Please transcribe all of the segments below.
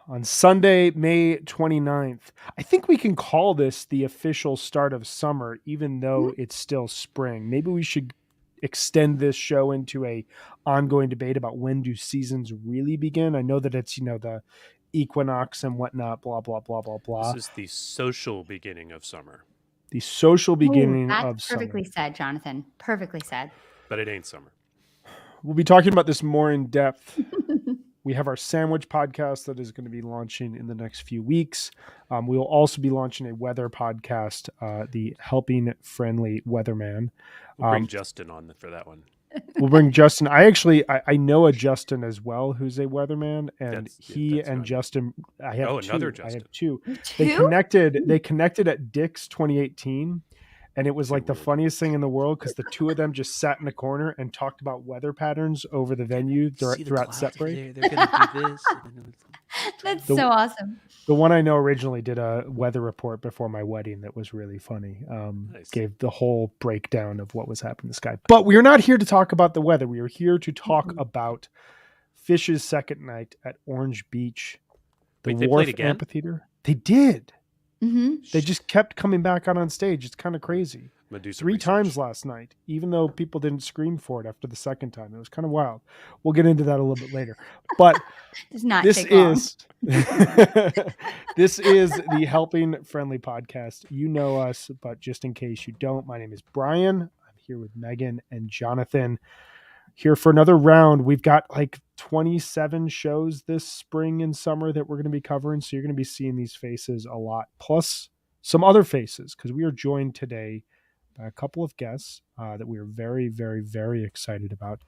on Sunday, May 29th. I think we can call this the official start of summer, even though it's still spring. Maybe we should extend this show into a ongoing debate about when do seasons really begin. I know that it's, the equinox and whatnot, blah, blah, blah, blah, blah. This is the social beginning of summer. The social beginning That's of summer. perfectly said, Jonathan. Perfectly said. But it ain't summer. We'll be talking about this more in depth. We have our sandwich podcast that is going to be launching in the next few weeks. We will also be launching a weather podcast, the Helping Friendly Weatherman. We'll bring Justin on for that one. We'll bring Justin. I know a Justin as well who's a weatherman, and right. Justin. I have another two. Justin. I have two. They connected at Dick's 2018. And it was like the funniest thing in the world because the two of them just sat in a corner and talked about weather patterns over the venue throughout set break. They're going to do this. That's so awesome. The one I know originally did a weather report before my wedding that was really funny. Nice. Gave the whole breakdown of what was happening in the sky. But we are not here to talk about the weather. We are here to talk about Phish's second night at Orange Beach, the Wharf Amphitheater. They did. Mm-hmm. They just kept coming back out on stage. It's kind of crazy. Medusa 3 times last night, even though people didn't scream for it after the second time. It was kind of wild. We'll get into that a little bit later. But this is the Helping Friendly podcast. You know us, but just in case you don't, my name is Brian. I'm here with Megan and Jonathan. Here for another round. We've got like 27 shows this spring and summer that we're going to be covering. So you're going to be seeing these faces a lot, plus some other faces, because we are joined today by a couple of guests that we are very, very, very excited about.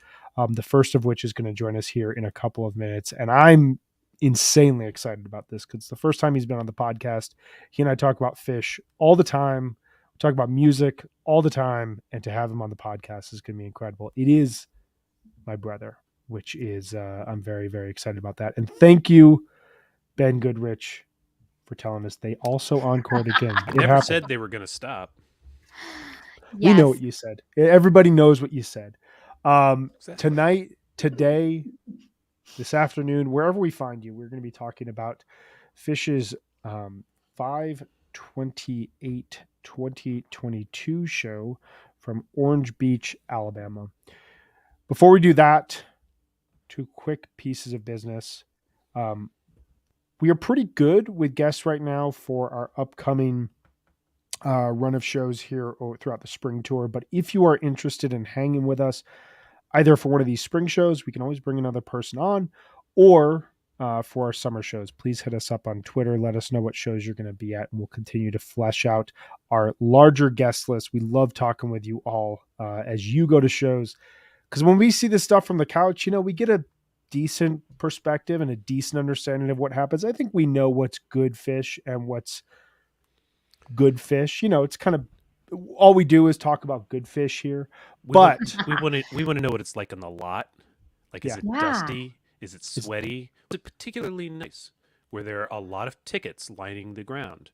The first of which is going to join us here in a couple of minutes. And I'm insanely excited about this because it's the first time he's been on the podcast. He and I talk about Phish all the time. We talk about music all the time. And to have him on the podcast is going to be incredible. It is my brother, which is I'm very, very excited about that. And thank you, Ben Goodrich, for telling us they also encored again. I never said they were going to stop. Yes. We know what you said. Everybody knows what you said. Exactly. Tonight, today, this afternoon, wherever we find you, we're going to be talking about Phish's 5/28/2022 show from Orange Beach, Alabama. Before we do that, 2 quick pieces of business. We are pretty good with guests right now for our upcoming run of shows here throughout the spring tour. But if you are interested in hanging with us, either for one of these spring shows, we can always bring another person on, or for our summer shows, please hit us up on Twitter. Let us know what shows you're going to be at, and we'll continue to flesh out our larger guest list. We love talking with you all as you go to shows. Because when we see this stuff from the couch, we get a decent perspective and a decent understanding of what happens. I think we know what's good Phish and what's good Phish. It's kind of all we do is talk about good Phish here. We want to know what it's like on the lot. Like, is it dusty? Is it sweaty? Is it particularly nice where there are a lot of tickets lining the ground?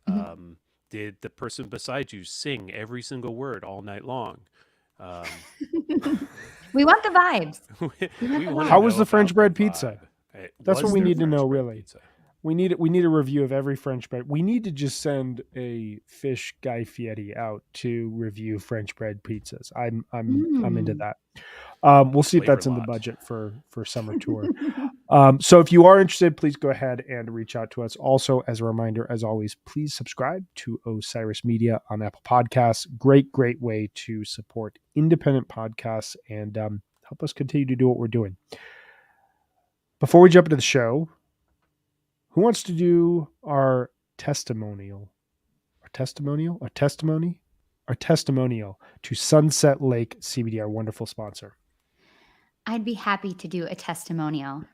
Mm-hmm. Did the person beside you sing every single word all night long? We want the vibes. How was the French bread pizza? That's what we need to know, really. Pizza? We need a review of every French bread. We need to just send a Phish Guy Fieri out to review French bread pizzas. I'm into that. We'll see if that's in the budget for summer tour. So if you are interested, please go ahead and reach out to us. Also, as a reminder, as always, please subscribe to Osiris Media on Apple Podcasts. Great way to support independent podcasts and help us continue to do what we're doing. Before we jump into the show, who wants to do our testimonial? Our testimonial to Sunset Lake CBD, our wonderful sponsor. I'd be happy to do a testimonial.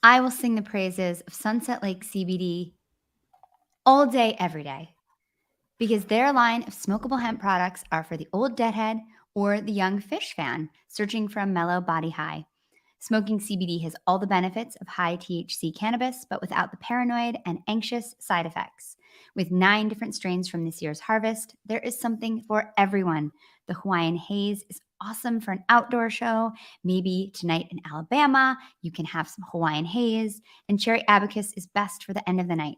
I will sing the praises of Sunset Lake CBD all day, every day, because their line of smokable hemp products are for the old deadhead or the young Phish fan searching for a mellow body high. Smoking CBD has all the benefits of high THC cannabis, but without the paranoid and anxious side effects. With 9 different strains from this year's harvest, there is something for everyone. The Hawaiian Haze is awesome for an outdoor show. Maybe tonight in Alabama, you can have some Hawaiian Haze, and cherry abacus is best for the end of the night.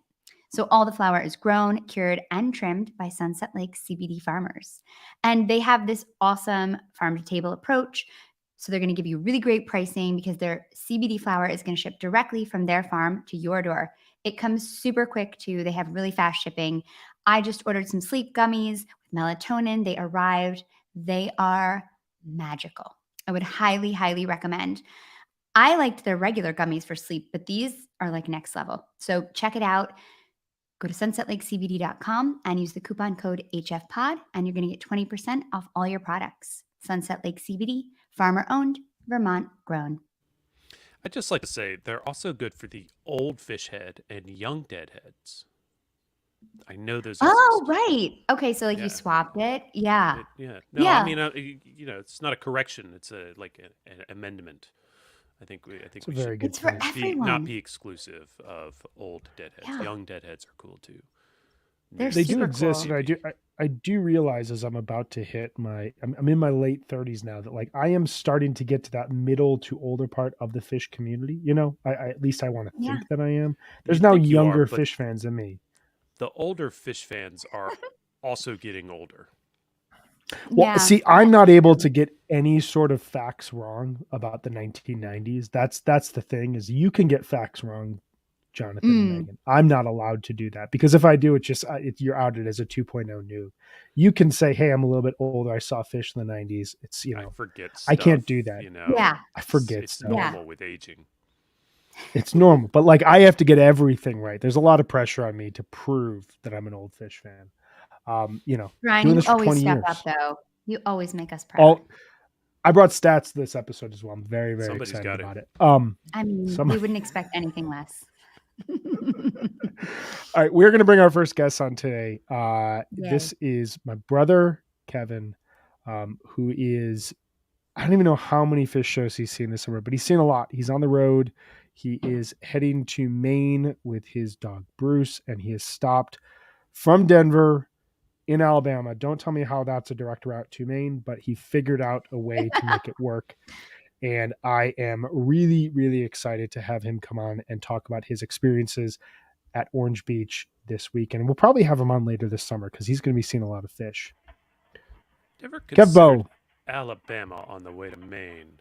So all the flower is grown, cured, and trimmed by Sunset Lake CBD farmers. And they have this awesome farm-to-table approach. So they're going to give you really great pricing because their CBD flower is going to ship directly from their farm to your door. It comes super quick too. They have really fast shipping. I just ordered some sleep gummies with melatonin. They arrived. They are magical. I would highly, highly recommend. I liked their regular gummies for sleep, but these are like next level. So check it out. Go to sunsetlakecbd.com and use the coupon code HFPod, and you're going to get 20% off all your products. Sunset Lake CBD, farmer owned, Vermont grown. I'd just like to say they're also good for the old fish head and young deadheads. I know those. Oh, exist. right. Okay, so like you swapped it. Yeah. Yeah. No, Yeah. I mean, it's not a correction. It's an amendment. I think we a very should good It's for point. everyone. not be exclusive of old deadheads. Yeah. Young deadheads are cool too. They're They do super exist, cool. and I do realize as I'm about to hit I'm in my late 30s now that like I am starting to get to that middle to older part of the fish community. You know, I at least I want to Yeah. think that I am. There's You'd now think you are, younger but fish fans than me. The older fish fans are also getting older. Well, Yeah. see, I'm not able to get any sort of facts wrong about the 1990s. That's the thing is you can get facts wrong, Jonathan and Megan. I'm not allowed to do that because if I do, you're outed as a 2.0 noob. You can say, "Hey, I'm a little bit older. I saw fish in the 90s." It's I forget. I can't stuff, do that. Yeah. I forget It's stuff. normal with aging. It's normal, but like I have to get everything right. There's a lot of pressure on me to prove that I'm an old fish fan. Ryan, doing you this for always 20 step years. up though. You always make us proud. I brought stats to this episode as well. I'm very, very Somebody's excited got about it. I mean, we wouldn't expect anything less. All right, we're going to bring our first guest on today. This is my brother, Kevin, who is, I don't even know how many fish shows he's seen this summer, but he's seen a lot. He's on the road. He is heading to Maine with his dog, Bruce, and he has stopped from Denver in Alabama. Don't tell me how that's a direct route to Maine, but he figured out a way to make it work. And I am really, really excited to have him come on and talk about his experiences at Orange Beach this week. And we'll probably have him on later this summer because he's going to be seeing a lot of fish. Ever Kev considered Bo. Alabama on the way to Maine?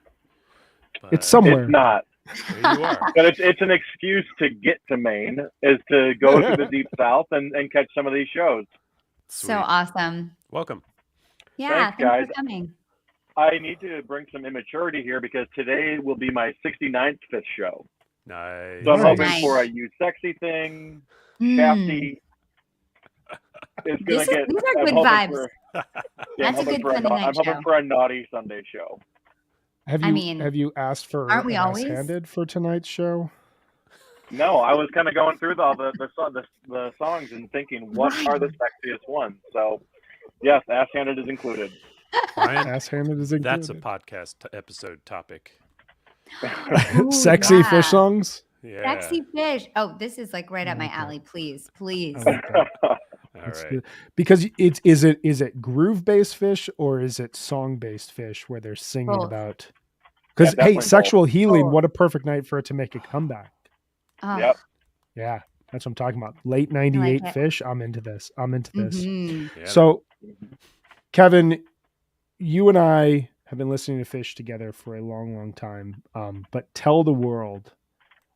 But It's somewhere. It's not. There you are. But it's an excuse to get to Maine is to go to the deep south and catch some of these shows. Sweet. So awesome. Welcome. Yeah, Thanks, guys. for coming. I need to bring some immaturity here because today will be my 69th fish show. Nice. So I'm hoping Nice. for a you sexy thing, Mm. shafty. It's gonna These get. are I'm good hoping vibes. for- That's a good Sunday night I'm hoping show. for a naughty Sunday show. Have you asked for aren't we always? handed for tonight's show? No, I was kind of going through all the songs and thinking, what are the sexiest ones? So, yes, ass handed is included. Ryan, Ass handed is included. that's a podcast episode topic. Ooh, Sexy yeah. fish songs. Yeah. Sexy fish. Oh, this is like right up my Okay. alley. Please, please. I like that. All That's right. good. Because is it groove based fish or is it song based fish where they're singing Both. about? Because Yeah, hey, definitely sexual healing. Both. What a perfect night for it to make a comeback. Oh, Yep. Yeah, that's what I'm talking about. Late '98 it. fish. I'm into this. mhm. Yeah. So, Kevin, you and I have been listening to fish together for a long, long time. But tell the world,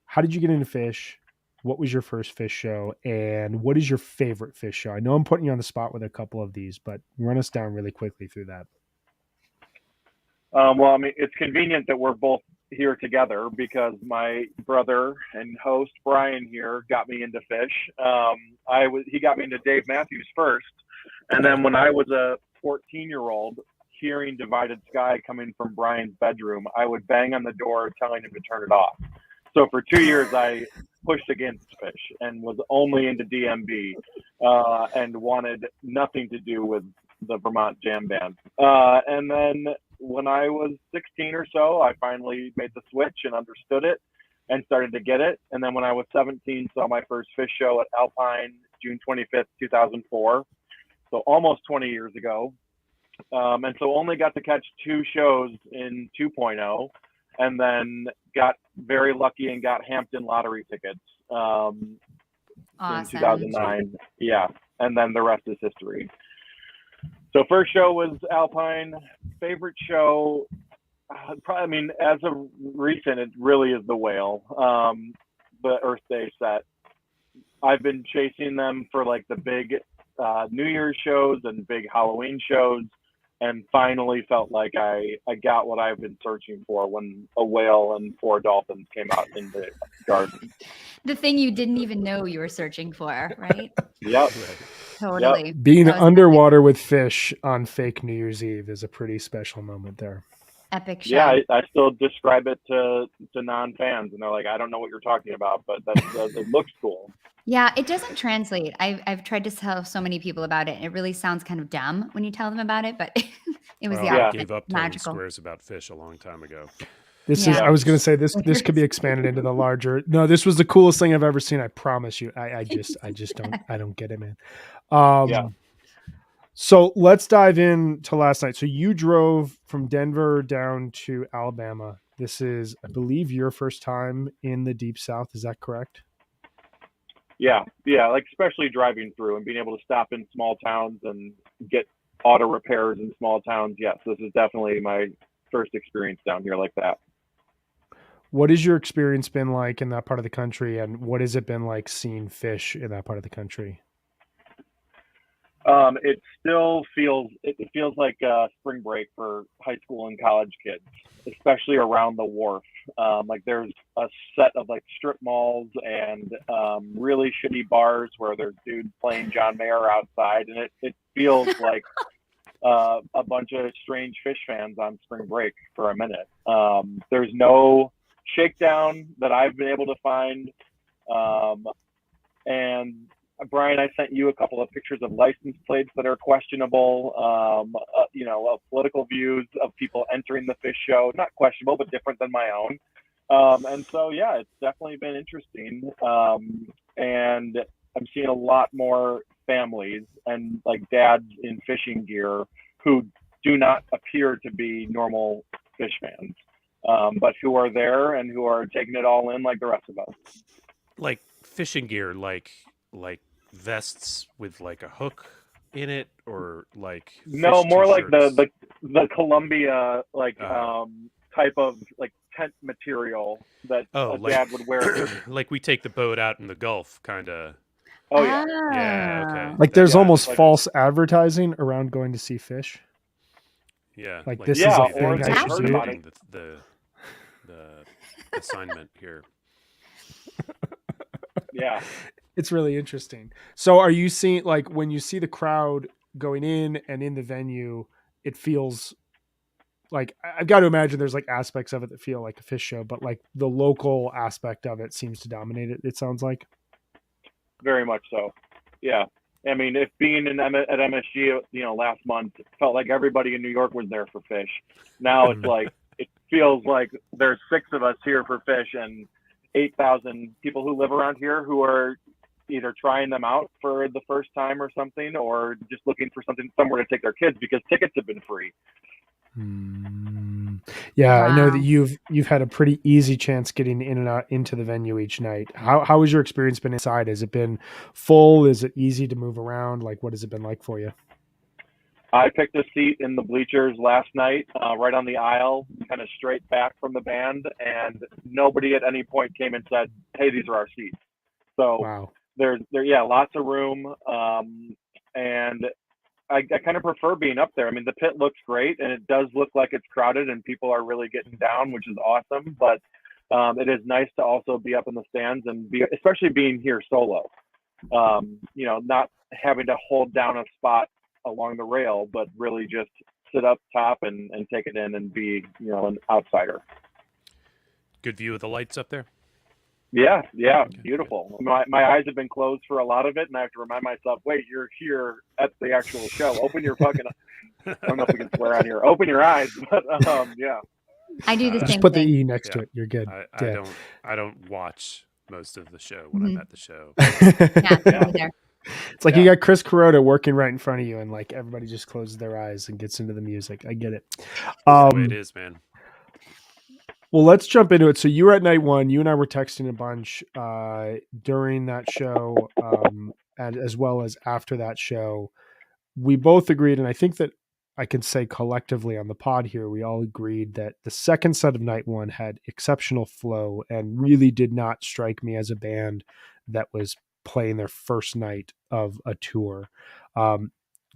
how did you get into fish? What was your first fish show? And what is your favorite fish show? I know I'm putting you on the spot with a couple of these, but run us down really quickly through that. Well, I mean, it's convenient that we're both here together because my brother and host Brian here got me into fish. He got me into Dave Matthews first, and then when I was a 14-year-old, hearing Divided Sky coming from Brian's bedroom, I would bang on the door telling him to turn it off. So for 2 years, I pushed against fish and was only into DMB and wanted nothing to do with the Vermont Jam Band. And then when I was 16 or so, I finally made the switch and understood it and started to get it. And then when I was 17, saw my first fish show at Alpine, June 25th, 2004. So almost 20 years ago. And so only got to catch 2 shows in 2.0, and then got very lucky and got Hampton lottery tickets in Awesome. 2009. Yeah, and then the rest is history. So first show was Alpine. Favorite show, probably, I mean, as of recent, it really is the Whale, the Earth Day set. I've been chasing them for like the big New Year's shows and big Halloween shows, and finally felt like I got what I've been searching for when a whale and 4 dolphins came out in the garden. The thing you didn't even know you were searching for, right? Yep. Totally. Being That was underwater with fish on fake New Year's Eve is a pretty special moment there. epic show. Yeah, I still describe it to non-fans, and they're like, I don't know what you're talking about, but it looks cool. Yeah, it doesn't translate. I've tried to tell so many people about it. It really sounds kind of dumb when you tell them about it, but it was Well, the I opposite. gave up telling Magical. squares about fish a long time ago. This Yeah. is, I was going to say this could be expanded into the larger, no, this was the coolest thing I've ever seen. I promise you. I just don't get it, man. Yeah. So let's dive into last night. So you drove from Denver down to Alabama. This is, I believe, your first time in the Deep South. Is that correct? Yeah, like especially driving through and being able to stop in small towns and get auto repairs in small towns. Yes, this is definitely my first experience down here like that. What has your experience been like in that part of the country, and what has it been like seeing fish in that part of the country? It still feels like spring break for high school and college kids, especially around the wharf. Like there's a set of like strip malls and really shitty bars where there's dudes playing John Mayer outside, and it feels like a bunch of strange fish fans on spring break for a minute. There's no shakedown that I've been able to find, and Brian, I sent you a couple of pictures of license plates that are questionable, of political views of people entering the fish show. Not questionable, but different than my own. And so, yeah, it's definitely been interesting. And I'm seeing a lot more families and like dads in fishing gear who do not appear to be normal fish fans, but who are there and who are taking it all in like the rest of us. Like fishing gear, like vests with like a hook in it, or like No, fish more like t-shirts? the Columbia type of like tent material that dad would wear. Like we take the boat out in the Gulf, kind of. Oh yeah. Yeah, okay. Like there's Yeah, almost like- false advertising around going to see fish. Yeah, Like, this is a maybe thing they're I should do. misreading the assignment here. Yeah. It's really interesting. So are you seeing, like, when you see the crowd going in and in the venue, it feels like, I've got to imagine there's like aspects of it that feel like a fish show, but like the local aspect of it seems to dominate it, it sounds like. Very much so. Yeah. I mean, if being at MSG, last month, it felt like everybody in New York was there for fish. Now it's like, it feels like there's 6 of us here for fish and 8,000 people who live around here who are either trying them out for the first time or something, or just looking for somewhere to take their kids because tickets have been free. Yeah, I know Wow. that you've had a pretty easy chance getting in and out into the venue each night. How has your experience been inside? Has it been full? Is it easy to move around? Like, what has it been like for you? I picked a seat in the bleachers last night, right on the aisle, kind of straight back from the band, and nobody at any point came and said, "Hey, these are our seats." So Wow. there's lots of room, and I kind of prefer being up there. I mean, the pit looks great, and it does look like it's crowded, and people are really getting down, which is awesome. But it is nice to also be up in the stands and especially being here solo. Not having to hold down a spot along the rail, but really just sit up top and take it in and be, an outsider. Good view of the lights up there. Yeah, beautiful. My eyes have been closed for a lot of it, and I have to remind myself, wait, you're here at the actual show. Open your fucking, I don't know if we can swear on here. Open your eyes, but yeah. I do the Just same put the thing. E next to Yeah. it. You're good. I don't watch most of the show when I'm at the show. Yeah, me neither. It's like you got Chris Kuroda working right in front of you, and like everybody just closes their eyes and gets into the music. I get it. That's the way it is, man. Well, let's jump into it. So you were at night one. You and I were texting a bunch during that show, and as well as after that show. We both agreed, and I think that I can say collectively on the pod here, we all agreed that the second set of night one had exceptional flow and really did not strike me as a band that was playing their first night of a tour.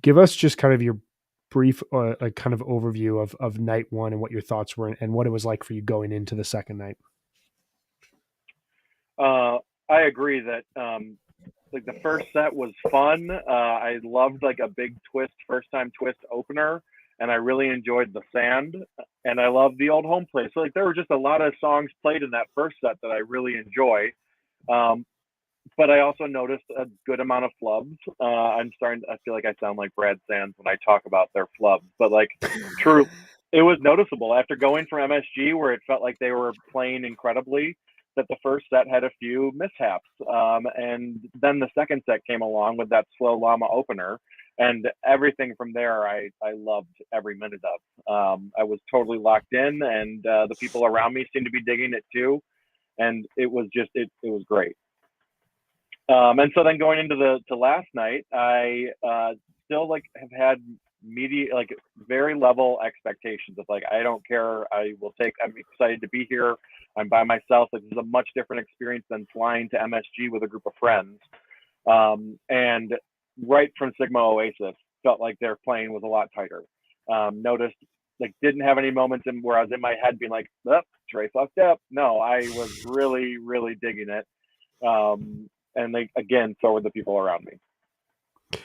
Give us just kind of your brief kind of overview of night one and what your thoughts were and what it was like for you going into the second night. I agree that like the first set was fun. I loved like a big twist, first time twist opener, and I really enjoyed the sand, and I love the old home place. So like there were just a lot of songs played in that first set that I really enjoy. But I also noticed a good amount of flubs. I feel like I sound like Brad Sands when I talk about their flubs, but like true, it was noticeable after going from MSG where it felt like they were playing incredibly, that the first set had a few mishaps. And then the second set came along with that slow llama opener, and everything from there I loved every minute of. I was totally locked in, and the people around me seemed to be digging it too. And it was just, it was great. And so then going into the last night, I still like have had very level expectations of like, I don't care. I'm excited to be here. I'm by myself. This is a much different experience than flying to MSG with a group of friends. And right from Sigma Oasis, felt like their playing was a lot tighter. Noticed like didn't have any moments where I was in my head being like, oh, Trey fucked up. No, I was really, really digging it. And like again, so were the people around me.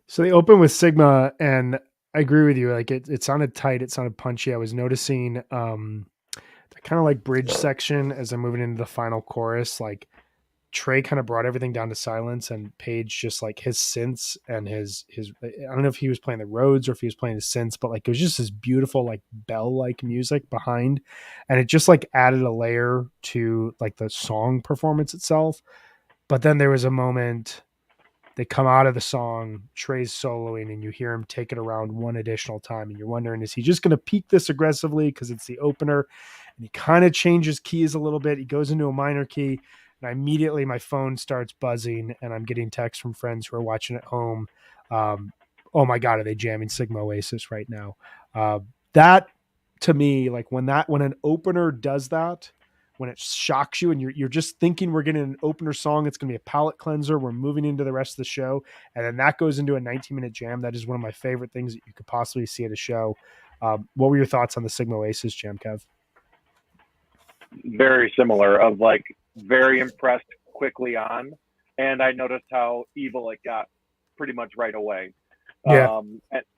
So they open with Sigma, and I agree with you. Like it sounded tight, it sounded punchy. I was noticing the kind of like bridge section as I'm moving into the final chorus. Like Trey kind of brought everything down to silence, and Paige just like his synths and his I don't know if he was playing the Rhodes or if he was playing his synths, but like it was just this beautiful like bell like music behind, and it just like added a layer to like the song performance itself. But then there was a moment, they come out of the song, Trey's soloing, and you hear him take it around one additional time. And you're wondering, is he just going to peak this aggressively because it's the opener? And he kind of changes keys a little bit. He goes into a minor key, and immediately my phone starts buzzing, and I'm getting texts from friends who are watching at home. Oh my God, are they jamming Sigma Oasis right now? That to me, like when an opener does that, when it shocks you and you're just thinking we're getting an opener song, it's going to be a palate cleanser, we're moving into the rest of the show, and then that goes into a 19-minute jam. That is one of my favorite things that you could possibly see at a show. What were your thoughts on the Sigma Oasis jam, Kev? Very similar, of like very impressed quickly on, and I noticed how evil it got pretty much right away. Yeah.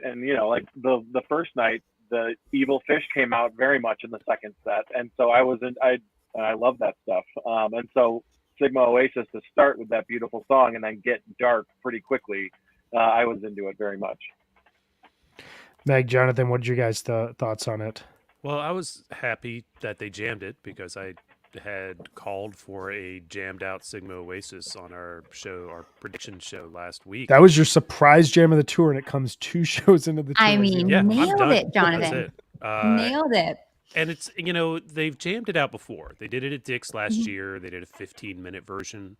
And you know, like the first night, the evil fish came out very much in the second set, and so I love that stuff. And so Sigma Oasis to start with that beautiful song and then get dark pretty quickly, I was into it very much. Meg, Jonathan, what did you guys thoughts on it? Well, I was happy that they jammed it because I had called for a jammed out Sigma Oasis on our prediction show last week. That was your surprise jam of the tour, and it comes 2 shows into the tour. I mean, nailed it, Jonathan. Nailed it. And it's, they've jammed it out before. They did it at Dick's last year. They did a 15-minute version.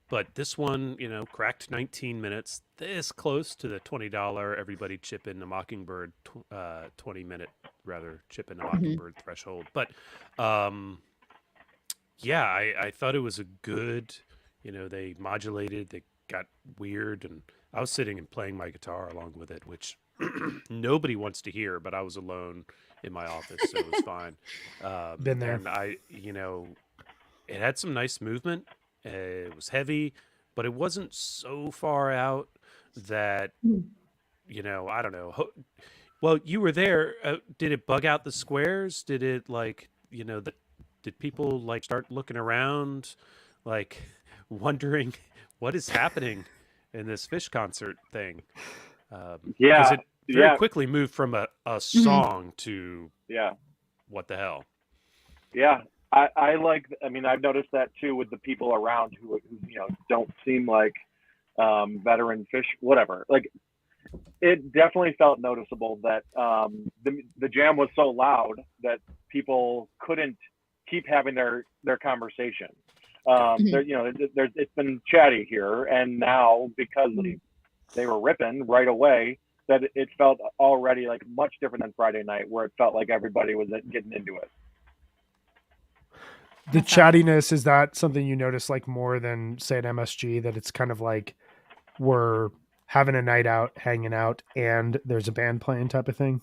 But this one, cracked 19 minutes, this close to the $20 everybody chip in the Mockingbird 20-minute, rather, chip in the Mockingbird threshold. But, yeah, I thought it was a good, they modulated, they got weird, and I was sitting and playing my guitar along with it, which nobody wants to hear, but I was alone in my office, so it was fine. Been there. And it had some nice movement. It was heavy, but it wasn't so far out that, I don't know. Well, you were there. Did it bug out the squares? Did it did people start looking around, wondering what is happening in this Fish concert thing? Yeah. It very quickly moved from a song to what the hell? Yeah. I've noticed that too with the people around who don't seem like veteran fish, whatever. Like, it definitely felt noticeable that the jam was so loud that people couldn't keep having their conversation. It's been chatty here, and now because they were ripping right away, that it felt already like much different than Friday night, where it felt like everybody was getting into it. The chattiness, is that something you notice like more than say at MSG, that it's kind of like we're having a night out, hanging out, and there's a band playing type of thing?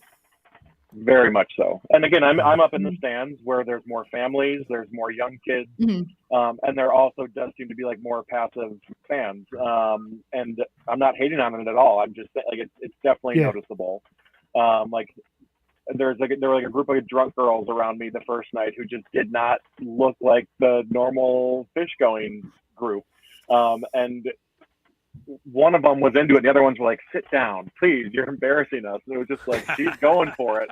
Very much so. And again, I'm up in the stands where there's more families, there's more young kids, and there also does seem to be like more passive fans. And I'm not hating on it at all. I'm just like, it's definitely noticeable. Like there were like a group of drunk girls around me the first night who just did not look like the normal fish going group. And one of them was into it. The other ones were like, "Sit down, please. You're embarrassing us." And it was just like, she's going for it.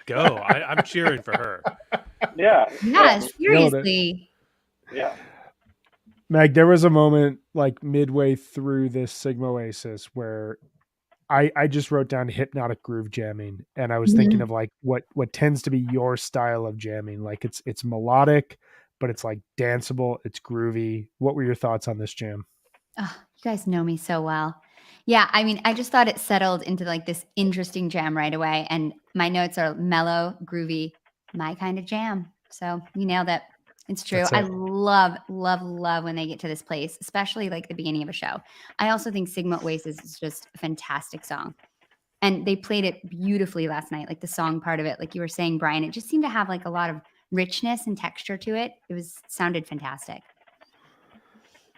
Go. I'm cheering for her. Yeah. Seriously. Yeah. Meg, there was a moment like midway through this Sigma Oasis where I just wrote down hypnotic groove jamming, and I was thinking of like what tends to be your style of jamming. Like it's melodic, but it's like danceable. It's groovy. What were your thoughts on this jam? Oh, you guys know me so well. Yeah, I mean, I just thought it settled into like this interesting jam right away. And my notes are mellow, groovy, my kind of jam. So you nailed it. It's true. I love, love, love when they get to this place, especially like the beginning of a show. I also think Sigma Oasis is just a fantastic song. And they played it beautifully last night. Like the song part of it, like you were saying, Brian, it just seemed to have like a lot of richness and texture to it. Sounded fantastic.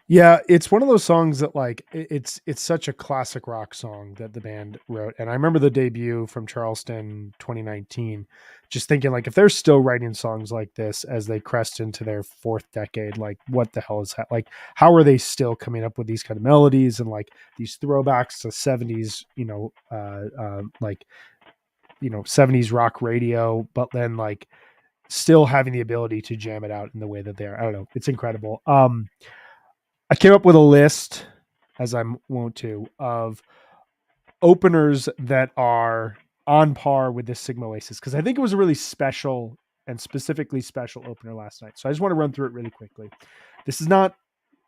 Yeah, it's one of those songs that like it's such a classic rock song that the band wrote. And I remember the debut from Charleston 2019, just thinking like if they're still writing songs like this as they crest into their fourth decade, like what the hell is that? Like how are they still coming up with these kind of melodies and like these throwbacks to 70s, 70s rock radio, but then like still having the ability to jam it out in the way that they're, I don't know, it's incredible. I came up with a list, as I'm wont to, of openers that are on par with this Sigma Oasis, because I think it was a really special and specifically special opener last night. So I just want to run through it really quickly. This is not,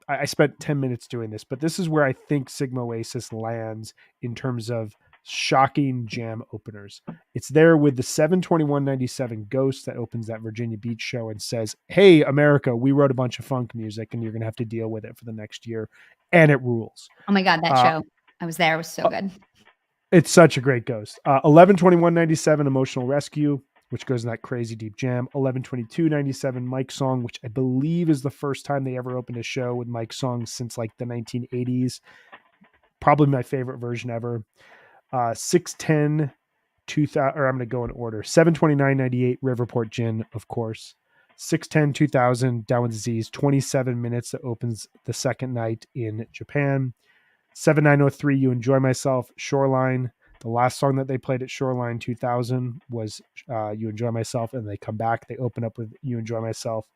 I spent 10 minutes doing this, but this is where I think Sigma Oasis lands in terms of shocking jam openers. It's there with the 7/21/97 Ghost that opens that Virginia Beach show and says, "Hey, America, we wrote a bunch of funk music and you're going to have to deal with it for the next year." And it rules. Oh my God, that show. I was there. It was so good. It's such a great Ghost. 11/21/97 Emotional Rescue, which goes in that crazy deep jam. 11/22/97 Mike's Song, which I believe is the first time they ever opened a show with Mike's Song since like the 1980s. Probably my favorite version ever. 6/10 2000, or I'm going to go in order. 7/29/98 Riverport Gin, of course. 6/10 2000 Down with Disease, 27 minutes that opens the second night in Japan. 7/9/03 You Enjoy Myself, Shoreline. The last song that they played at Shoreline 2000 was You Enjoy Myself, and they come back. They open up with You Enjoy Myself.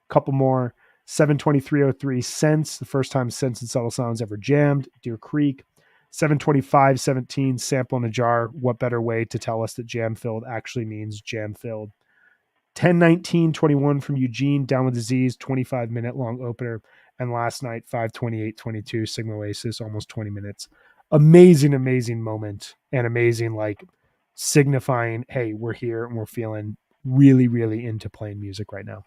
A couple more. 7/23/03 Sense, the first time Sense and Subtle Sounds ever jammed. Deer Creek. 7/25/17 Sample in a Jar. What better way to tell us that jam filled actually means jam filled? 10/19/21 from Eugene, Down with Disease, 25-minute long opener. And last night 5/28/22 Sigma Oasis, almost 20 minutes. Amazing, amazing moment, and amazing like signifying, hey, we're here and we're feeling really, really into playing music right now.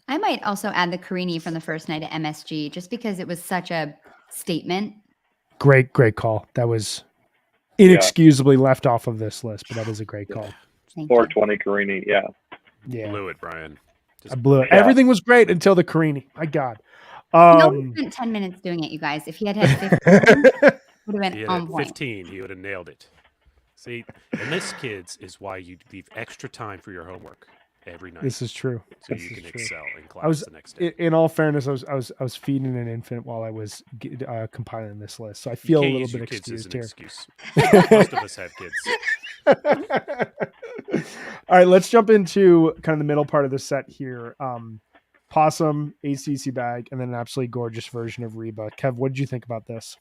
I might also add the Carini from the first night at MSG, just because it was such a statement. Great call. That was inexcusably left off of this list, but that is a great call. 420 Carini, yeah. Blew it, Brian. I blew it. Yeah. Everything was great until the Carini. My God. He only spent 10 minutes doing it, you guys. If he had 15, would have been on point. 15, he would have nailed it. See, and this, kids, is why you leave extra time for your homework every night. This is true. So you can excel in class the next day. In all faurfairness, I was feeding an infant while I was compiling this list, so I feel a little bit excused here. Excuse. Most of us have kids. All right, let's jump into kind of the middle part of the set here. Possum, ACC Bag, and then an absolutely gorgeous version of Reba. Kev, what did you think about this?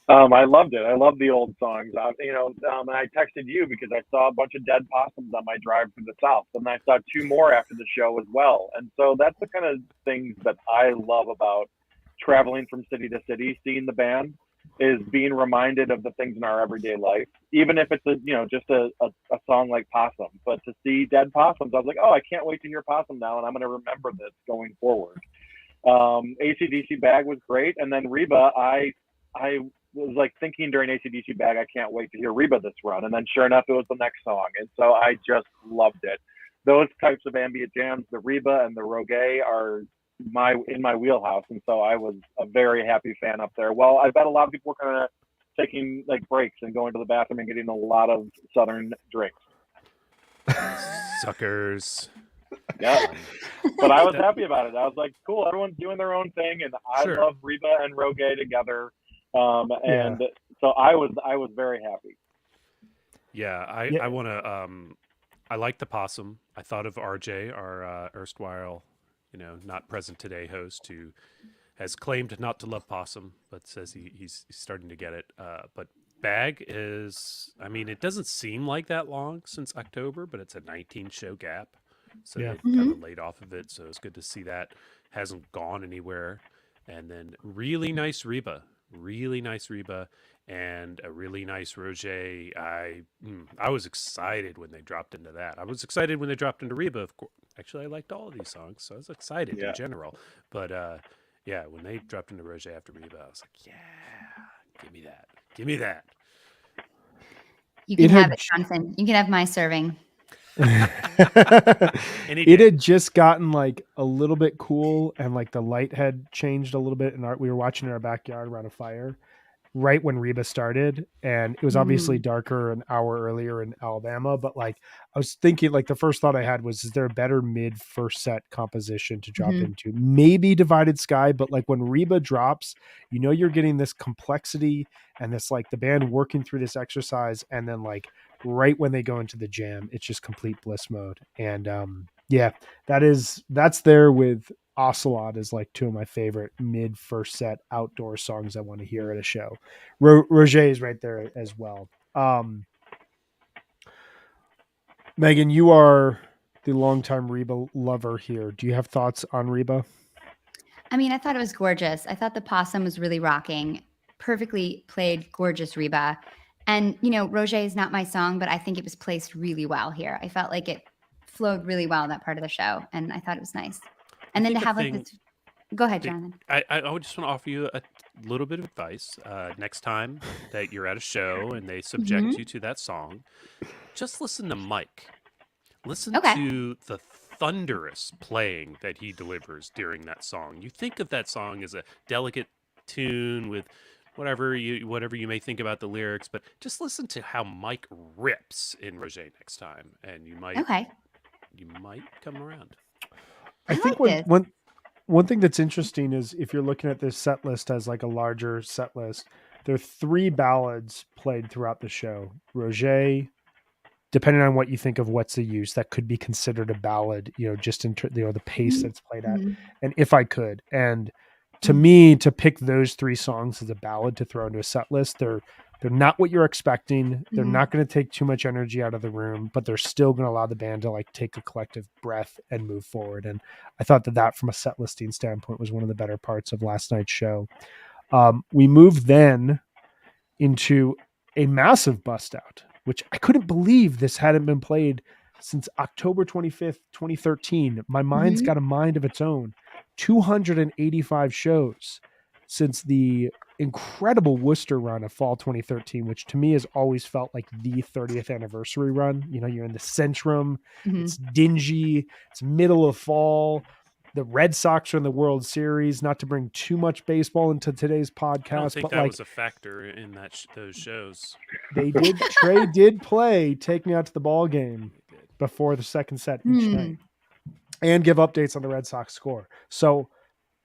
I loved it. I love the old songs. And I texted you because I saw a bunch of dead possums on my drive through the South, and I saw two more after the show as well. And so that's the kind of things that I love about traveling from city to city, seeing the band, is being reminded of the things in our everyday life, even if it's just a song like Possum. But to see dead possums, I was like, oh, I can't wait to hear Possum now, and I'm going to remember this going forward. AC/DC Bag was great, and then Reba, I was like thinking during AC/DC Bag, I can't wait to hear Reba this run, and then sure enough, it was the next song, and so I just loved it. Those types of ambient jams, the Reba and the Rogue, are in my wheelhouse, and so I was a very happy fan up there. Well, I bet a lot of people were kind of taking like breaks and going to the bathroom and getting a lot of Southern drinks. Suckers. Yeah, but I was happy about it. I was like, cool, everyone's doing their own thing, and I love Reba and Rogue together. And so I was very happy. Yeah, I want to. I like the Possum. I thought of RJ, our erstwhile, not present today host, who has claimed not to love Possum, but says he's starting to get it. But Bag is, it doesn't seem like that long since October, but it's a 19-show gap. So they kind of laid off of it. So it's good to see that hasn't gone anywhere. And then really nice Reba, and a really nice Roger. I was excited when they dropped into that. I was excited when they dropped into Reba. Of course, actually, I liked all of these songs, so I was excited in general. But when they dropped into Roger after Reba, I was like, yeah, give me that. You can have it, Jonathan. You can have my serving. It had just gotten like a little bit cool, and like the light had changed a little bit, and we were watching in our backyard around a fire right when Reba started, and it was obviously darker an hour earlier in Alabama, but like I was thinking, like the first thought I had was, is there a better mid first set composition to drop into? Maybe Divided Sky, but like when Reba drops, you're getting this complexity and this like the band working through this exercise, and then like right when they go into the jam, it's just complete bliss mode. And that's there with Ocelot is like two of my favorite mid first set outdoor songs I want to hear at a show. Roger is right there as well. Megan, you are the longtime Reba lover here. Do you have thoughts on Reba? I thought it was gorgeous. I thought the Possum was really rocking. Perfectly played, gorgeous Reba. And, Roger is not my song, but I think it was placed really well here. I felt like it flowed really well in that part of the show, and I thought it was nice. And then to have like this... Go ahead, Jonathan. I just want to offer you a little bit of advice. Next time that you're at a show and they subject you to that song, just listen to Mike. Listen to the thunderous playing that he delivers during that song. You think of that song as a delicate tune with whatever you may think about the lyrics, but just listen to how Mike rips in Roger next time, and you might come around. I think one thing that's interesting is if you're looking at this set list as like a larger set list, there are 3 ballads played throughout the show. Roger, depending on what you think of What's the Use, that could be considered a ballad, just in the pace that's played at. And If I Could, and to me, to pick those 3 songs as a ballad to throw into a set list, they're not what you're expecting. They're not going to take too much energy out of the room, but they're still going to allow the band to like take a collective breath and move forward. And I thought that from a set listing standpoint was one of the better parts of last night's show. We moved then into a massive bust out, which I couldn't believe this hadn't been played since October 25th, 2013. My mind's got a mind of its own. 285 shows since the incredible Worcester run of fall 2013, which to me has always felt like the 30th anniversary run. You're in the Centrum, it's dingy, it's middle of fall. The Red Sox are in the World Series. Not to bring too much baseball into today's podcast, I don't think but that like was a factor in those shows. They did. Trey did play Take Me Out to the Ball Game before the second set each night, and give updates on the Red Sox score. So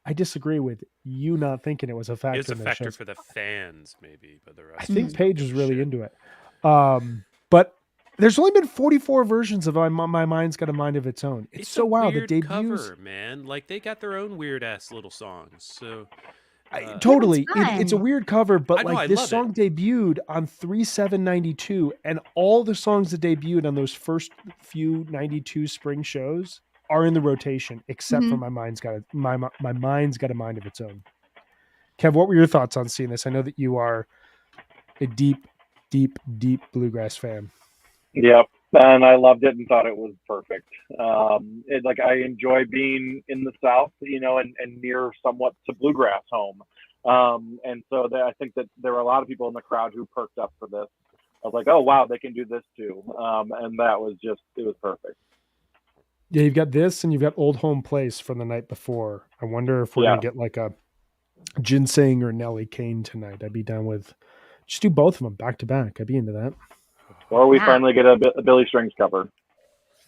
I disagree with you not thinking it was a factor. It's a factor for the fans, maybe, but the rest. I think Paige was really into it. But there's only been 44 versions of My Mind's Got a Mind of Its Own. It's so wild. The debuts, cover, man. Like they got their own weird ass little songs. So Totally. Yeah, It's a weird cover, but I know, I like this love song debuted on 3/7/92, and all the songs that debuted on those first few 92 spring shows are in the rotation, except for Mhm. my mind's got a mind of its own. Kev, what were your thoughts on seeing this? I know that you are a deep, deep, deep bluegrass fan. Yep. And I loved it and thought it was perfect. Like I enjoy being in the South, and near somewhat to bluegrass home. And so I think that there were a lot of people in the crowd who perked up for this. I was like, oh wow, they can do this too. And that was it was perfect. Yeah, you've got this and you've got Old Home Place from the night before. I wonder if we're gonna get like a Ginseng or Nelly Kane tonight. I'd be down with just do both of them back to back. I'd be into that. Or we finally get a Billy Strings cover.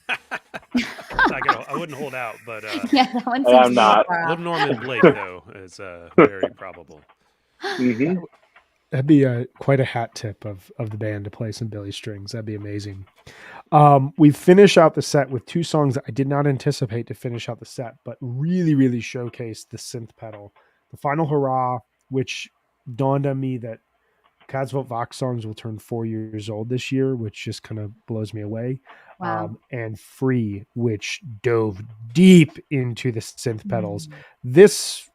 I wouldn't hold out, but Yeah, that one I'm seems not. far off. Little Norman Blake though is very probable. Mm-hmm. That'd be quite a hat tip of the band to play some Billy Strings. That'd be amazing. We finish out the set with two songs that I did not anticipate to finish out the set, but really, really showcased the synth pedal. The Final Hurrah, which dawned on me that Codswell Vox songs will turn 4 years old this year, which just kind of blows me away. Wow. And Free, which dove deep into the synth pedals. Mm.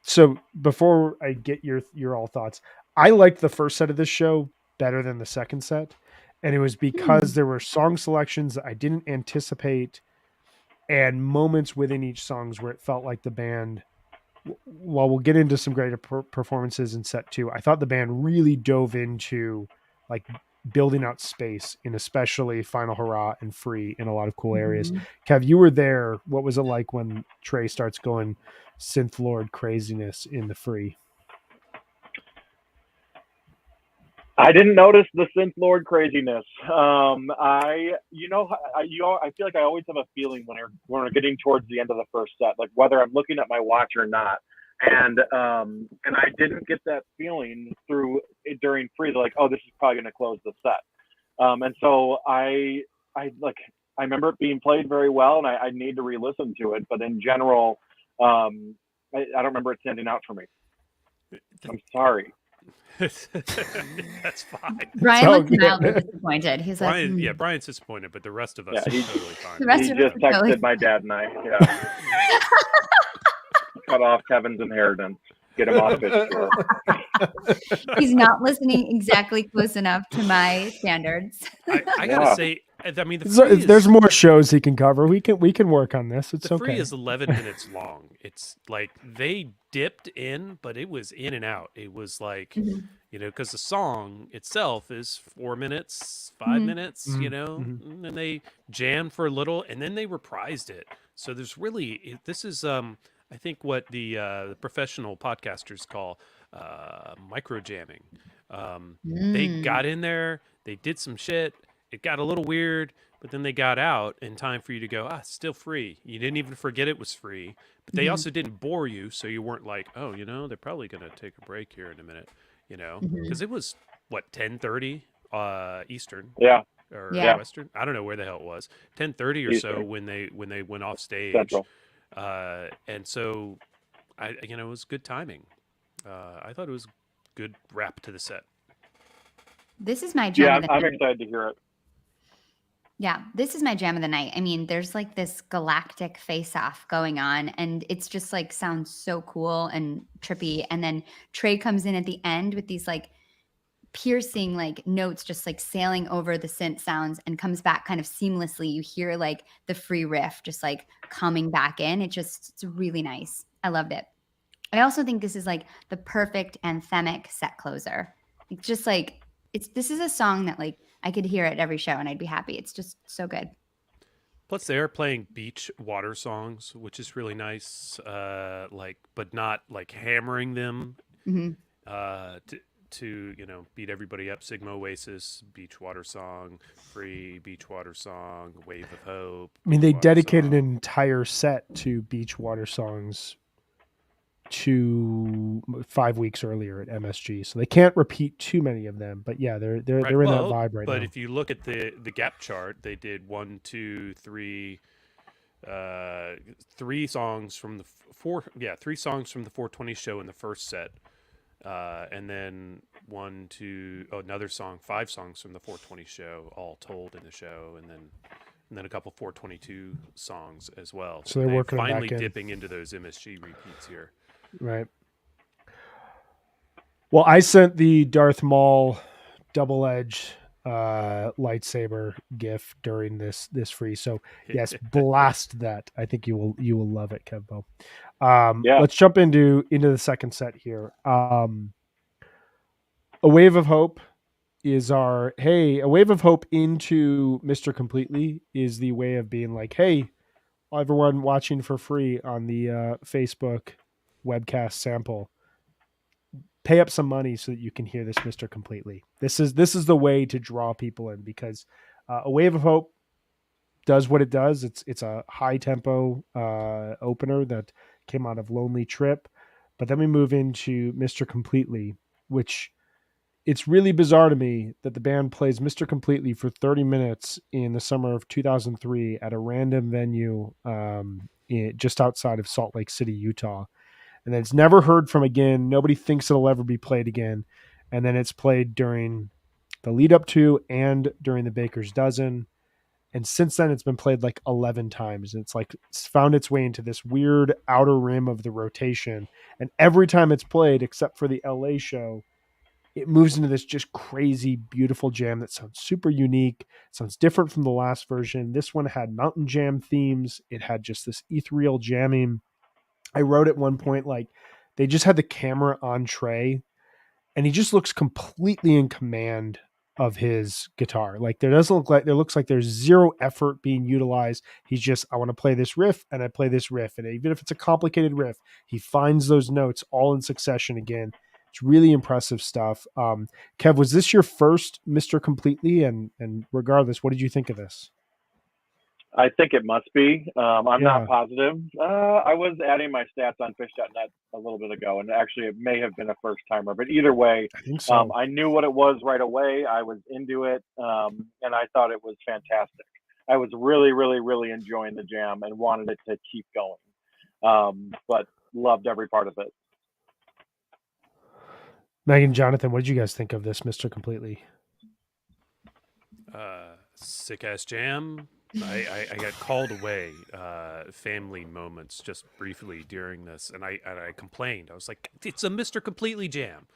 So before I get your all thoughts, I liked the first set of this show better than the second set. And it was because there were song selections that I didn't anticipate and moments within each songs where it felt like the band, while we'll get into some greater performances in set 2, I thought the band really dove into like building out space in especially Final Hurrah and Free in a lot of cool areas. Kev, you were there. What was it like when Trey starts going synth lord craziness in the Free? I didn't notice the synth lord craziness. I feel like I always have a feeling when we're getting towards the end of the first set, like whether I'm looking at my watch or not. And I didn't get that feeling during Free. Like, oh, this is probably going to close the set. And so I remember it being played very well, and I need to re-listen to it. But in general, I don't remember it standing out for me. I'm sorry. That's fine. Brian looks mildly disappointed. He's Brian, like, Brian's disappointed, but the rest of us are totally fine. The rest He of just us texted totally my dad and I. Yeah. Cut off Kevin's inheritance. Get him off his tour. He's not listening exactly close enough to my standards. I gotta say, I mean, there's more shows he can cover. We can work on this. It's the okay. Free is 11 minutes long. It's like they dipped in, but it was in and out. It was like, because the song itself is 4 minutes, 5 minutes, and then they jammed for a little, and then they reprised it. So there's really, this is, I think what the professional podcasters call micro jamming. They got in there, they did some shit. It got a little weird, but then they got out in time for you to go, it's still free. You didn't even forget it was free, but they also didn't bore you. So you weren't like, oh, they're probably going to take a break here in a minute, because it was 10:30 Eastern. Yeah. Or Western. I don't know where the hell it was. 10:30 or Eastern. so when they went off stage. Central. And so it was good timing. I thought it was good wrap to the set. This is my jam. Yeah, I'm excited to hear it. Yeah, this is my jam of the night. I mean, there's like this galactic face-off going on, and it's just like sounds so cool and trippy. And then Trey comes in at the end with these like piercing like notes just like sailing over the synth sounds and comes back kind of seamlessly. You hear like the Free riff just like coming back in. It's really nice. I loved it. I also think this is like the perfect anthemic set closer. It's just like this is a song that like I could hear at every show and I'd be happy. It's just so good. Plus, they are playing beach water songs, which is really nice. But not like hammering them to beat everybody up. Sigma Oasis, beach water song, Free, beach water song, Wave of Hope. I mean, they dedicated an entire set to beach water songs 5 weeks earlier at MSG, so they can't repeat too many of them. But yeah, they're in that vibe right now. But if you look at the Gap chart, they did 1, 2, 3, three songs from the 420 show in the first set, and then another song, 5 songs from the 420 show, all told in the show, and then a couple 422 songs as well. So they're working them finally back in. dipping into those MSG repeats here. Right. Well, I sent the Darth Maul double-edged lightsaber GIF during this free. So yes, blast that. I think you will love it, Kevbo. Let's jump into the second set here. A Wave of Hope is a Wave of Hope into Mr. Completely is the way of being like, hey, everyone watching for free on the Facebook webcast sample, pay up some money so that you can hear this Mr. Completely. This is the way to draw people in, because A Wave of Hope does what it does. It's a high tempo opener that came out of Lonely Trip, but then we move into Mr. Completely, which it's really bizarre to me that the band plays Mr. Completely for 30 minutes in the summer of 2003 at a random venue just outside of Salt Lake City, Utah. And then it's never heard from again. Nobody thinks it'll ever be played again. And then it's played during the lead up to and during the Baker's Dozen. And since then, it's been played like 11 times. And it's found its way into this weird outer rim of the rotation. And every time it's played, except for the LA show, it moves into this just crazy, beautiful jam that sounds super unique. Sounds different from the last version. This one had mountain jam themes. It had just this ethereal jamming. I wrote at one point, like, they just had the camera on Trey and he just looks completely in command of his guitar. Like, there looks like there's zero effort being utilized. He's just, I want to play this riff and I play this riff. And even if it's a complicated riff, he finds those notes all in succession again. It's really impressive stuff. Kev, was this your first Mr. Completely? And regardless, what did you think of this? I think it must be. I'm not positive. I was adding my stats on fish.net a little bit ago, and actually it may have been a first timer, but either way, I think so. I knew what it was right away. I was into it, and I thought it was fantastic. I was really, really, really enjoying the jam and wanted it to keep going, but loved every part of it. Megan, Jonathan, what did you guys think of this Mr. Completely? Sick ass jam. I got called away family moments just briefly during this, and I complained. I was like, it's a Mr. Completely jam.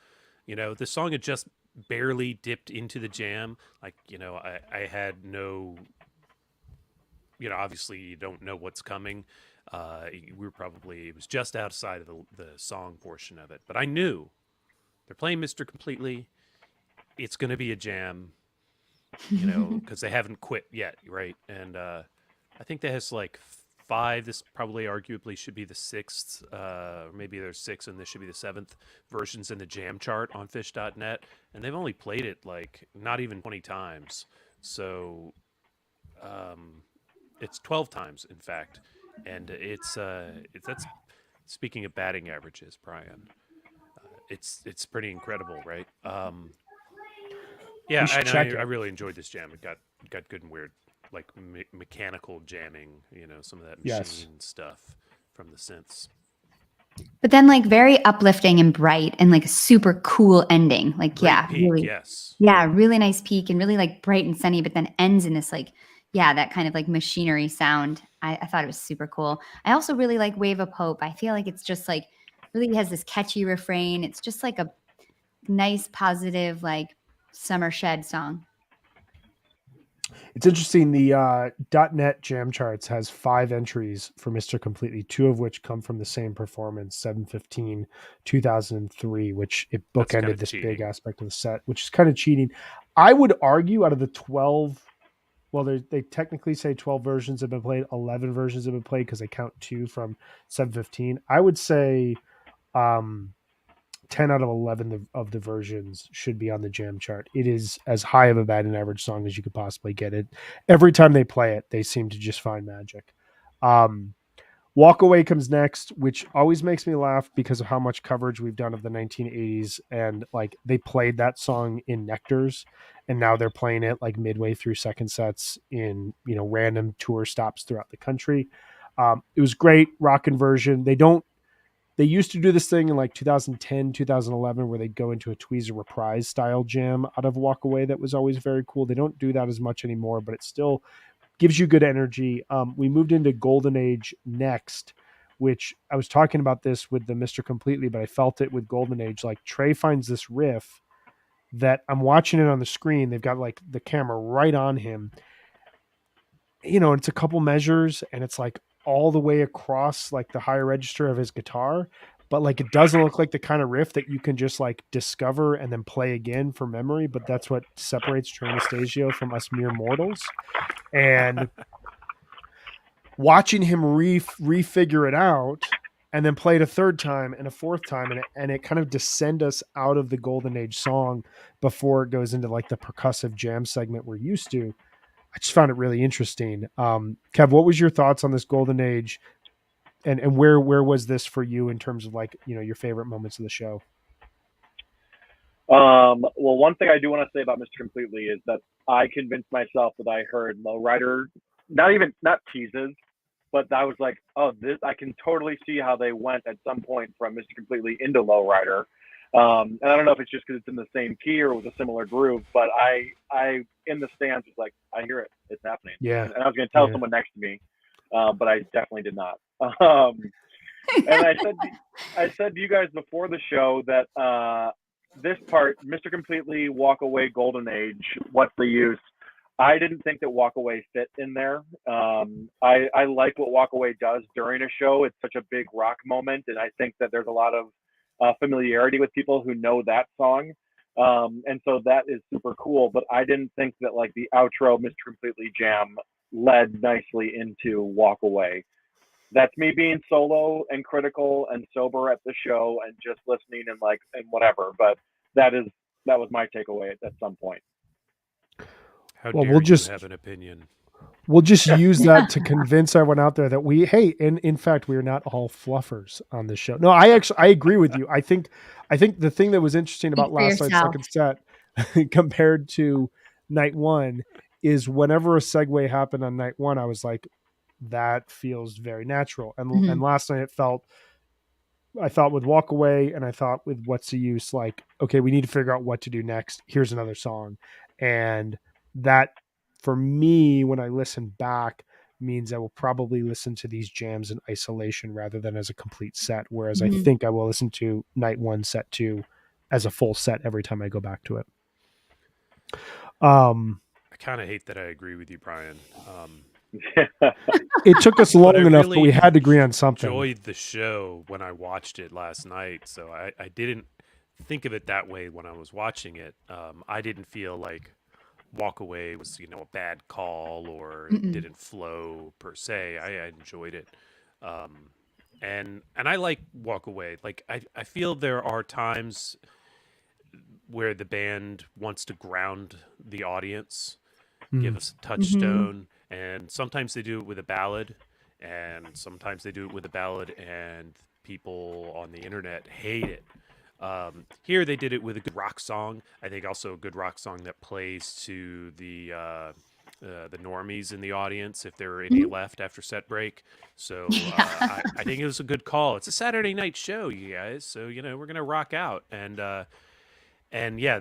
The song had just barely dipped into the jam. Like, I had no, obviously you don't know what's coming. It was just outside of the song portion of it, but I knew they're playing Mr. Completely. It's going to be a jam. Because they haven't quit yet, right? And I think that has like 5. This probably arguably should be the 6th, or maybe there's 6 and this should be the 7th versions in the jam chart on fish.net. And they've only played it like not even 20 times. So it's 12 times, in fact. And that's speaking of batting averages, Brian. It's pretty incredible, right? Yeah, I really enjoyed this jam. It got good and weird, like mechanical jamming, some of that machine stuff from the synths. But then, like, very uplifting and bright, and like a super cool ending. Like, Great peak, really, yes, really nice peak and really like bright and sunny. But then ends in this like, that kind of like machinery sound. I thought it was super cool. I also really like Wave of Hope. I feel like it's just like really has this catchy refrain. It's just like a nice, positive, like summer shed song. It's interesting. The .NET Jam Charts has 5 entries for Mr. Completely, 2 of which come from the same performance, 7/15/2003, which it bookended this big aspect of the set, which is kind of cheating. I would argue out of the 12, well, they technically say 12 versions have been played, 11 versions have been played because they count 2 from 7/15. I would say 10 out of 11 of the versions should be on the jam chart. It is as high of a batting average song as you could possibly get it. Every time they play it, they seem to just find magic. Walk Away comes next, which always makes me laugh because of how much coverage we've done of the 1980s. And like they played that song in Nectars, and now they're playing it like midway through second sets in, random tour stops throughout the country. It was great, rockin' version. They used to do this thing in like 2010, 2011, where they'd go into a Tweezer reprise style jam out of Walk Away. That was always very cool. They don't do that as much anymore, but it still gives you good energy. We moved into Golden Age next, which I was talking about this with the Mr. Completely, but I felt it with Golden Age. Like Trey finds this riff that I'm watching it on the screen. They've got like the camera right on him. It's a couple measures and it's like all the way across like the higher register of his guitar, but like it doesn't look like the kind of riff that you can just like discover and then play again for memory. But that's what separates Trey Anastasio from us mere mortals. And watching him refigure it out and then play it a third time and a fourth time, and it kind of descend us out of the Golden Age song before it goes into like the percussive jam segment we're used to. I just found it really interesting. Kev, what was your thoughts on this Golden Age, and where was this for you in terms of like, your favorite moments of the show? Well, one thing I do want to say about Mr. Completely is that I convinced myself that I heard Lowrider, not teases, but I was like, oh, I can totally see how they went at some point from Mr. Completely into Lowrider. And I don't know if it's just because it's in the same key or with a similar groove, but I in the stands was like, I hear it, it's happening. Yeah. And I was going to tell someone next to me, but I definitely did not. And I said to you guys before the show that this part, Mr. Completely, Walk Away, Golden Age, What's the Use? I didn't think that Walk Away fit in there. I like what Walk Away does during a show. It's such a big rock moment, and I think that there's a lot of familiarity with people who know that song. And so that is super cool. But I didn't think that like the outro Mr. Completely jam led nicely into Walk Away. That's me being solo and critical and sober at the show and just listening and whatever. But that was my takeaway at some point. How dare you have an opinion? We'll just use that to convince everyone out there that in fact, we are not all fluffers on this show. No, I agree with you. I think the thing that was interesting about last night's second set compared to night one is whenever a segue happened on night one, I was like, that feels very natural. And last night I thought with Walk Away and I thought with What's the Use, like, okay, we need to figure out what to do next. Here's another song. And that, for me, when I listen back, means I will probably listen to these jams in isolation rather than as a complete set. Whereas I think I will listen to night one, set two as a full set every time I go back to it. I kind of hate that I agree with you, Brian. It took us long enough, but we had to agree on something. I enjoyed the show when I watched it last night, so I didn't think of it that way when I was watching it. I didn't feel like Walk Away was a bad call or didn't flow per se. I enjoyed it, and I like Walk Away. Like I feel there are times where the band wants to ground the audience, give us a touchstone, and sometimes they do it with a ballad, and sometimes they do it with a ballad, and people on the internet hate it. Here they did it with a good rock song. I think also a good rock song that plays to the normies in the audience if there are any left after set break. So I think it was a good call. It's a Saturday night show, you guys. So we're gonna rock out and yeah,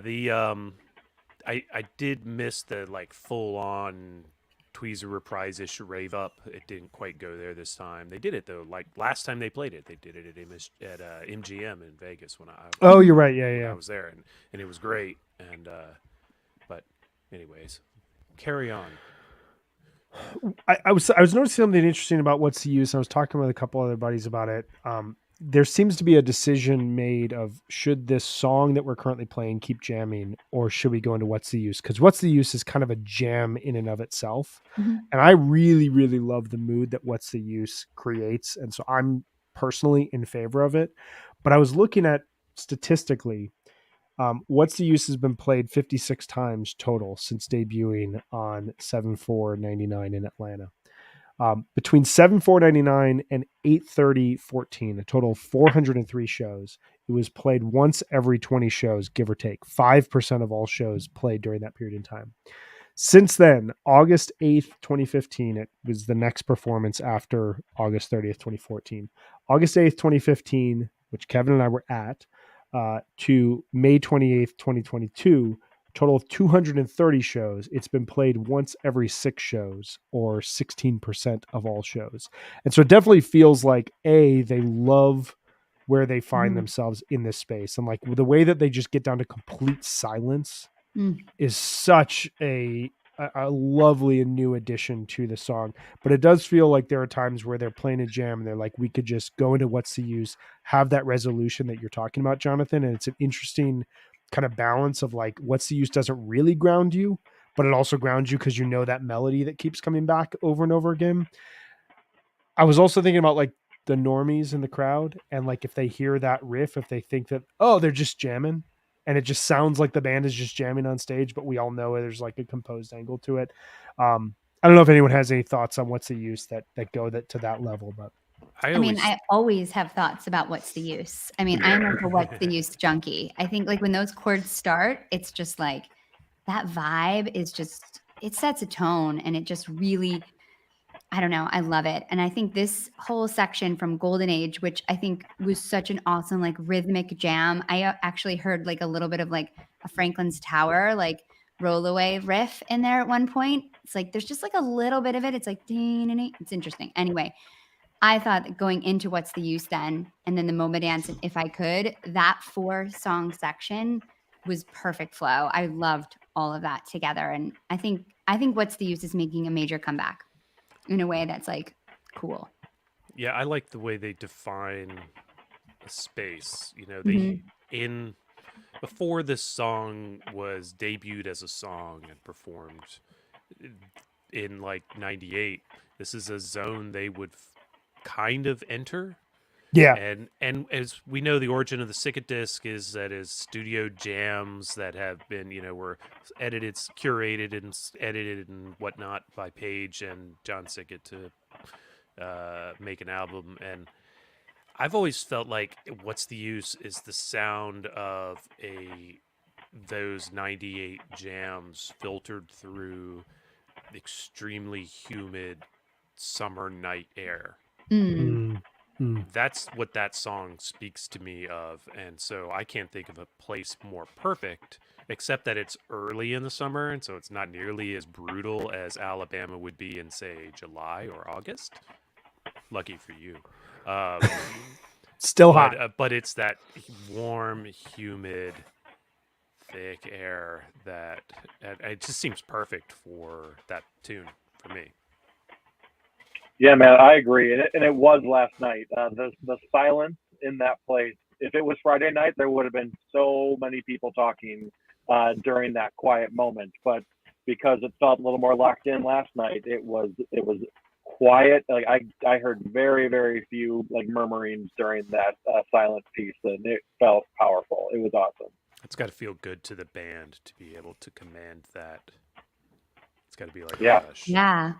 I did miss the like full on Tweezer reprise-ish rave up. It didn't quite go there this time. They did it though. Like last time they played it, they did it at MGM in Vegas when Oh, you're right. Yeah. I was there and it was great. And but anyways, carry on. I was noticing something interesting about What's the Use. I was talking with a couple other buddies about it. There seems to be a decision made of should this song that we're currently playing keep jamming or should we go into What's the Use? Because What's the Use is kind of a jam in and of itself. And I really, really love the mood that What's the Use creates. And so I'm personally in favor of it. But I was looking at statistically, What's the Use has been played 56 times total since debuting on 7/4/99 in Atlanta. Between 7/4/99 and 8/30/14, a total of 403 shows. It was played once every 20 shows, give or take. 5% of all shows played during that period in time. Since then, August 8th, 2015, it was the next performance after August 30th, 2014. August 8th, 2015, which Kevin and I were at, to May 28th, 2022, total of 230 shows. It's been played once every 6 shows, or 16% of all shows. And so it definitely feels like, they love where they find themselves in this space. And like the way that they just get down to complete silence is such a lovely and new addition to the song. But it does feel like there are times where they're playing a jam and they're like, we could just go into What's the Use, have that resolution that you're talking about, Jonathan. And it's an interesting kind of balance of like, What's the Use doesn't really ground you, but it also grounds you because you know that melody that keeps coming back over and over again. I was also thinking about like the normies in the crowd, and like if they hear that riff, if they think that, oh, they're just jamming, and it just sounds like the band is just jamming on stage, but we all know there's like a composed angle to it. I don't know if anyone has any thoughts on What's the Use that go to that level, but I always have thoughts about What's the Use. I mean, I'm like a What's the Use junkie. I think like when those chords start, it's just like that vibe is just, it sets a tone, and it just really, I don't know, I love it. And I think this whole section from Golden Age, which I think was such an awesome like rhythmic jam. I actually heard like a little bit of like a Franklin's Tower like rollaway riff in there at one point. It's like there's just like a little bit of it. It's like it's interesting. Anyway, I thought that going into What's the Use then, and then the MoMA dance, and If I Could, that 4-song section was perfect flow. I loved all of that together. And I think What's the Use is making a major comeback in a way that's like cool. Yeah, I like the way they define a space. You know, they before this song was debuted as a song and performed in like 98, this is a zone they would kind of enter. yeah. And as we know, the origin of the Sickett disc is that is studio jams that have been, were edited, curated, and edited and whatnot by Page and John Sickett to make an album. And I've always felt like What's the Use is the sound of those 98 jams filtered through extremely humid summer night air. That's what that song speaks to me of. And so I can't think of a place more perfect, except that it's early in the summer, and so it's not nearly as brutal as Alabama would be in, say, July or August. Lucky for you. Still hot. But it's that warm, humid, thick air that it just seems perfect for that tune for me. Yeah, man, I agree, and it was last night. The silence in that place. If it was Friday night, there would have been so many people talking during that quiet moment. But because it felt a little more locked in last night, it was quiet. Like I heard very, very few like murmurings during that silent piece, and it felt powerful. It was awesome. It's got to feel good to the band to be able to command that. It's got to be like yeah. Rush. Yeah.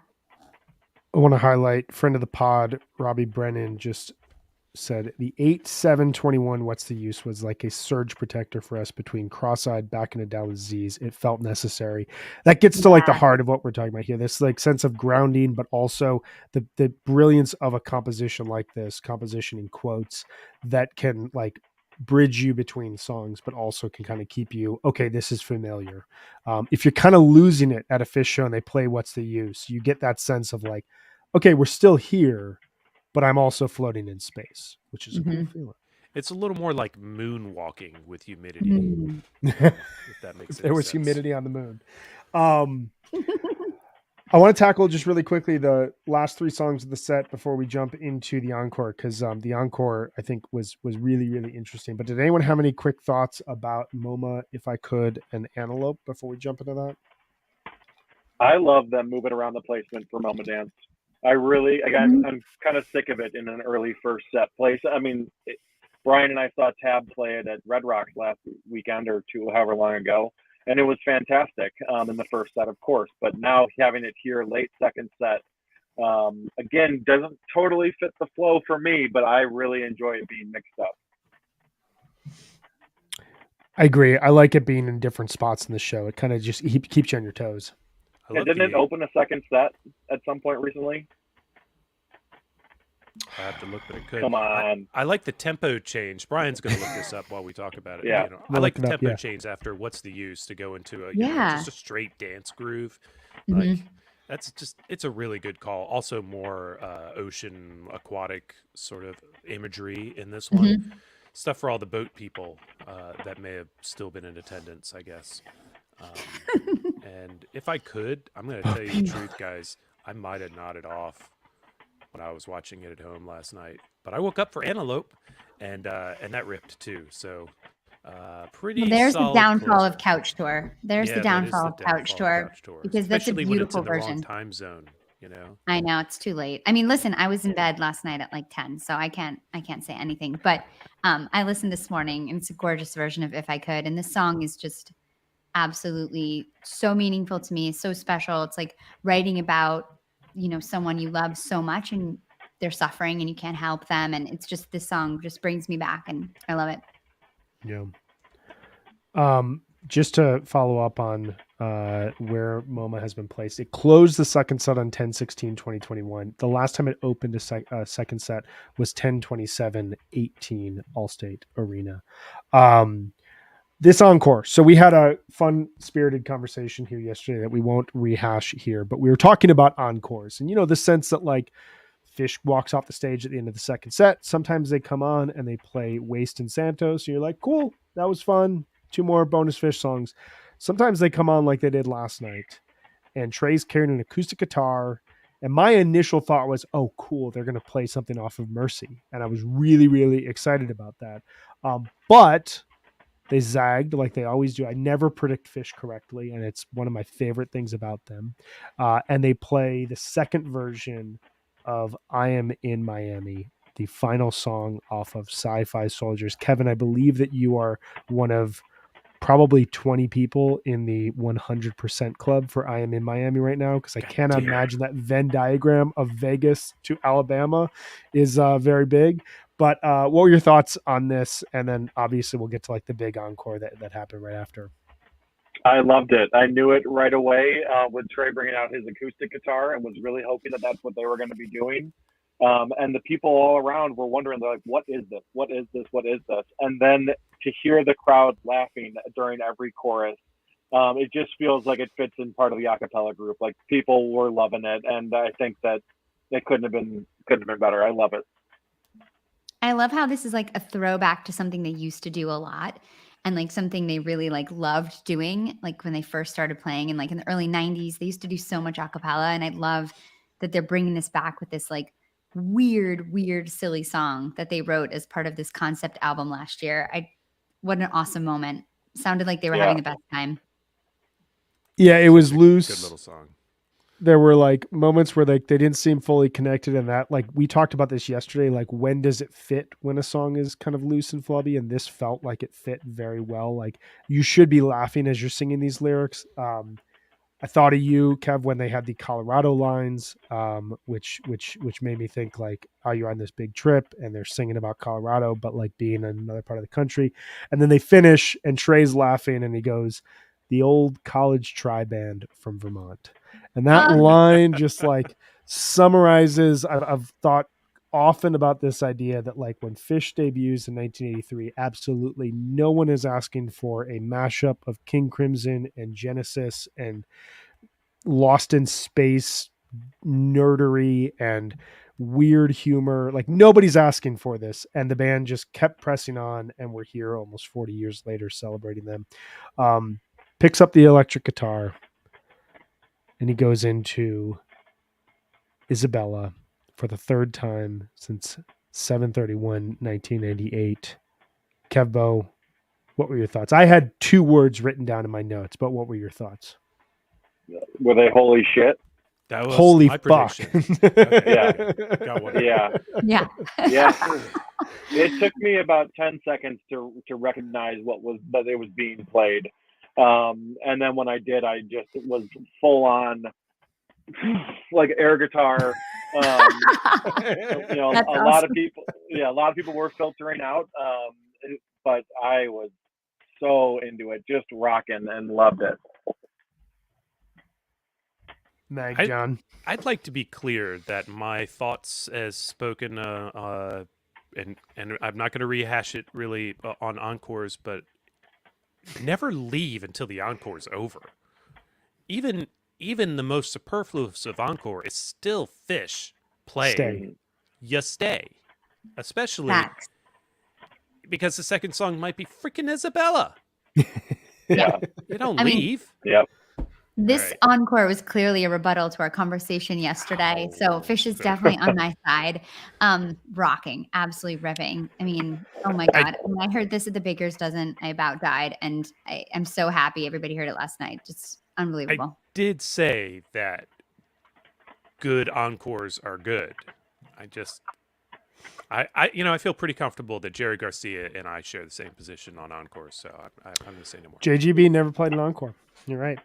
I want to highlight friend of the pod, Robbie Brennan, just said the 8/7/21 What's the Use was like a surge protector for us between cross-eyed, backing it down with Z's. It felt necessary. That gets to like the heart of what we're talking about here. This like sense of grounding, but also the brilliance of a composition like this, composition in quotes, that can like bridge you between songs, but also can kind of keep you, okay, this is familiar. If you're kind of losing it at a Fish show and they play What's the Use, you get that sense of like, okay, we're still here, but I'm also floating in space, which is a cool feeling. It's a little more like moonwalking with humidity. If that makes sense. There was humidity on the moon. I want to tackle just really quickly the last 3 songs of the set before we jump into the encore, because the encore I think was really, really interesting. But did anyone have any quick thoughts about MoMA, If I Could, and Antelope before we jump into that? I love them moving around the placement for MoMA Dance. I really, again, I'm kind of sick of it in an early first set place. I mean, Brian and I saw Tab play it at Red Rocks last weekend or 2, however long ago, and it was fantastic in the first set, of course. But now having it here late second set, again, doesn't totally fit the flow for me, but I really enjoy it being mixed up. I agree. I like it being in different spots in the show. It kind of just keeps you on your toes. Yeah, didn't it open a second set at some point recently? I have to look, but it could. Come on. I like the tempo change. Brian's going to look this up while we talk about it. Yeah. You know, I like the tempo change after What's the Use to go into a just a straight dance groove. Like it's a really good call. Also more ocean aquatic sort of imagery in this one. Stuff for all the boat people that may have still been in attendance, I guess. And if I could, I'm going to tell you the truth, guys. I might have nodded off when I was watching it at home last night, but I woke up for Antelope, and that ripped too. So pretty. Well, there's the downfall closer. of Couch Tour. There's the downfall of Couch Tour because that's a beautiful when it's version. in the wrong time zone, you know. I know it's too late. I mean, listen, I was in bed last night at like 10, so I can't say anything. But I listened this morning, and it's a gorgeous version of If I Could, and this song is just absolutely so meaningful to me. It's so special. It's like writing about someone you love so much and they're suffering and you can't help them. And it's just, this song just brings me back and I love it. Yeah. Just to follow up on where MoMA has been placed, it closed the second set on 10/16/2021. The last time it opened a second set was 10/27/18 Allstate Arena. This encore. So we had a fun spirited conversation here yesterday that we won't rehash here, but we were talking about encores and, the sense that like Fish walks off the stage at the end of the second set. Sometimes they come on and they play Waste and Santos. And you're like, cool, that was fun. 2 more bonus Fish songs. Sometimes they come on like they did last night and Trey's carrying an acoustic guitar. And my initial thought was, oh, cool, they're going to play something off of Mercy. And I was really, really excited about that. But they zagged like they always do. I never predict Fish correctly, and it's one of my favorite things about them. And they play the second version of I Am in Miami, the final song off of Sci-Fi Soldiers. Kevin, I believe that you are one of probably 20 people in the 100% club for I Am in Miami right now, because I cannot imagine that Venn diagram of Vegas to Alabama is very big. But what were your thoughts on this? And then obviously we'll get to like the big encore that happened right after. I loved it. I knew it right away with Trey bringing out his acoustic guitar and was really hoping that that's what they were going to be doing. And the people all around were wondering, like, what is this? What is this? What is this? And then to hear the crowd laughing during every chorus, it just feels like it fits in part of the a cappella group. Like people were loving it. And I think that it couldn't have been better. I love it. I love how this is like a throwback to something they used to do a lot and like something they really like loved doing. Like when they first started playing and like in the early 90s, they used to do so much a cappella. And I love that they're bringing this back with this like weird, silly song that they wrote as part of this concept album last year. What an awesome moment. Sounded like they were having the best time. Yeah, it was loose. Good little song. There were like moments where like they didn't seem fully connected, and that like we talked about this yesterday, like when does it fit when a song is kind of loose and flubby, and this felt like it fit very well. Like you should be laughing as you're singing these lyrics. I thought of you, Kev, when they had the Colorado lines, which made me think like, oh, you're on this big trip and they're singing about Colorado, but like being in another part of the country. And then they finish and Trey's laughing and he goes, the old college tri-band from Vermont. And that line just like summarizes, I've thought often about this idea that like when Fish debuts in 1983, absolutely no one is asking for a mashup of King Crimson and Genesis and Lost in Space nerdery and weird humor. Like nobody's asking for this. And the band just kept pressing on, and we're here almost 40 years later celebrating them. Picks up the electric guitar and he goes into Isabella for the third time since 7/31/1998. Kevbo, what were your thoughts? I had 2 words written down in my notes, but what were your thoughts? Were they holy shit? That was holy my fuck. prediction. Okay, Yeah. Got one. Yeah. Yeah. Yeah. It took me about 10 seconds to recognize that it was being played. And then when I did, I just was full on like air guitar. A lot of people were filtering out. But I was so into it, just rocking and loved it. Mag John. I'd like to be clear that my thoughts as spoken, and I'm not going to rehash it really on encores, but never leave until the encore is over. Even the most superfluous of encore is still Fish play. Stay. You stay, especially Facts. because the second song might be freaking Isabella. Yeah. You don't I mean, leave. Yep. This All right. encore was clearly a rebuttal to our conversation yesterday. So Fish is definitely on my side. Rocking, absolutely ripping. I mean, oh my God. When I heard this at the Baker's Dozen, I about died. And I'm so happy everybody heard it last night. Just unbelievable. Did say that good encores are good. I feel pretty comfortable that Jerry Garcia and I share the same position on encores, so I'm going to say no more. JGB never played an encore. You're right.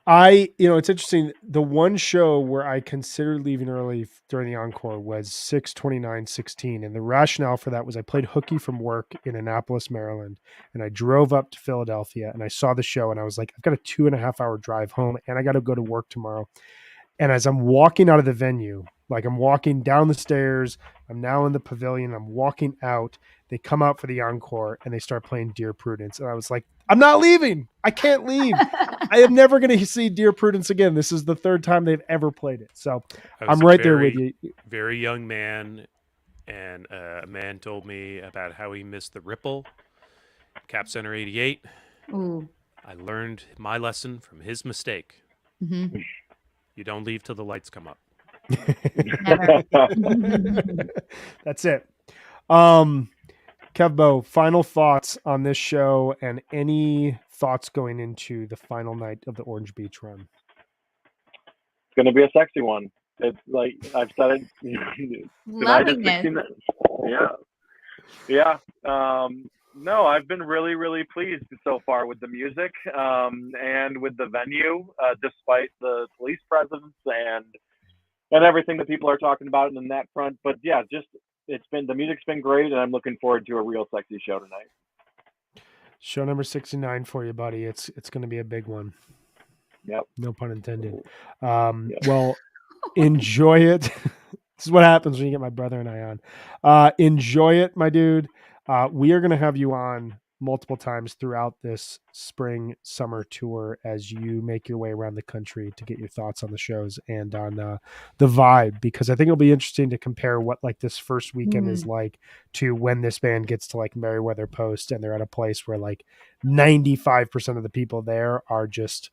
It's interesting. The one show where I considered leaving early during the encore was 6/29/16, and the rationale for that was I played hooky from work in Annapolis, Maryland, and I drove up to Philadelphia and I saw the show, and I was like, I've got a 2.5-hour drive home, and I got to go to work tomorrow. And as I'm walking out of the venue, like I'm walking down the stairs, I'm now in the pavilion, I'm walking out, they come out for the encore and they start playing Dear Prudence. And I was like, I'm not leaving. I can't leave. I am never going to see Dear Prudence again. This is the third time they've ever played it. So I'm right there with you. Very young man, and a man told me about how he missed the Ripple, Cap Center 88. Ooh. I learned my lesson from his mistake. Mm-hmm. You don't leave till the lights come up. Never. That's it. Kevbo, final thoughts on this show and any thoughts going into the final night of the Orange Beach run? It's going to be a sexy one. It's like I've said it. Loving this. Yeah. No, I've been really, really pleased so far with the music and with the venue, despite the police presence and everything that people are talking about in that front. But yeah, the music's been great, and I'm looking forward to a real sexy show tonight. Show number 69 for you, buddy. It's going to be a big one. Yep. No pun intended. Well, enjoy it. This is what happens when you get my brother and I on. Enjoy it, my dude. We are going to have you on multiple times throughout this spring summer tour as you make your way around the country to get your thoughts on the shows and on the vibe, because I think it'll be interesting to compare what like this first weekend is like to when this band gets to like Meriwether Post and they're at a place where like 95% of the people there are just,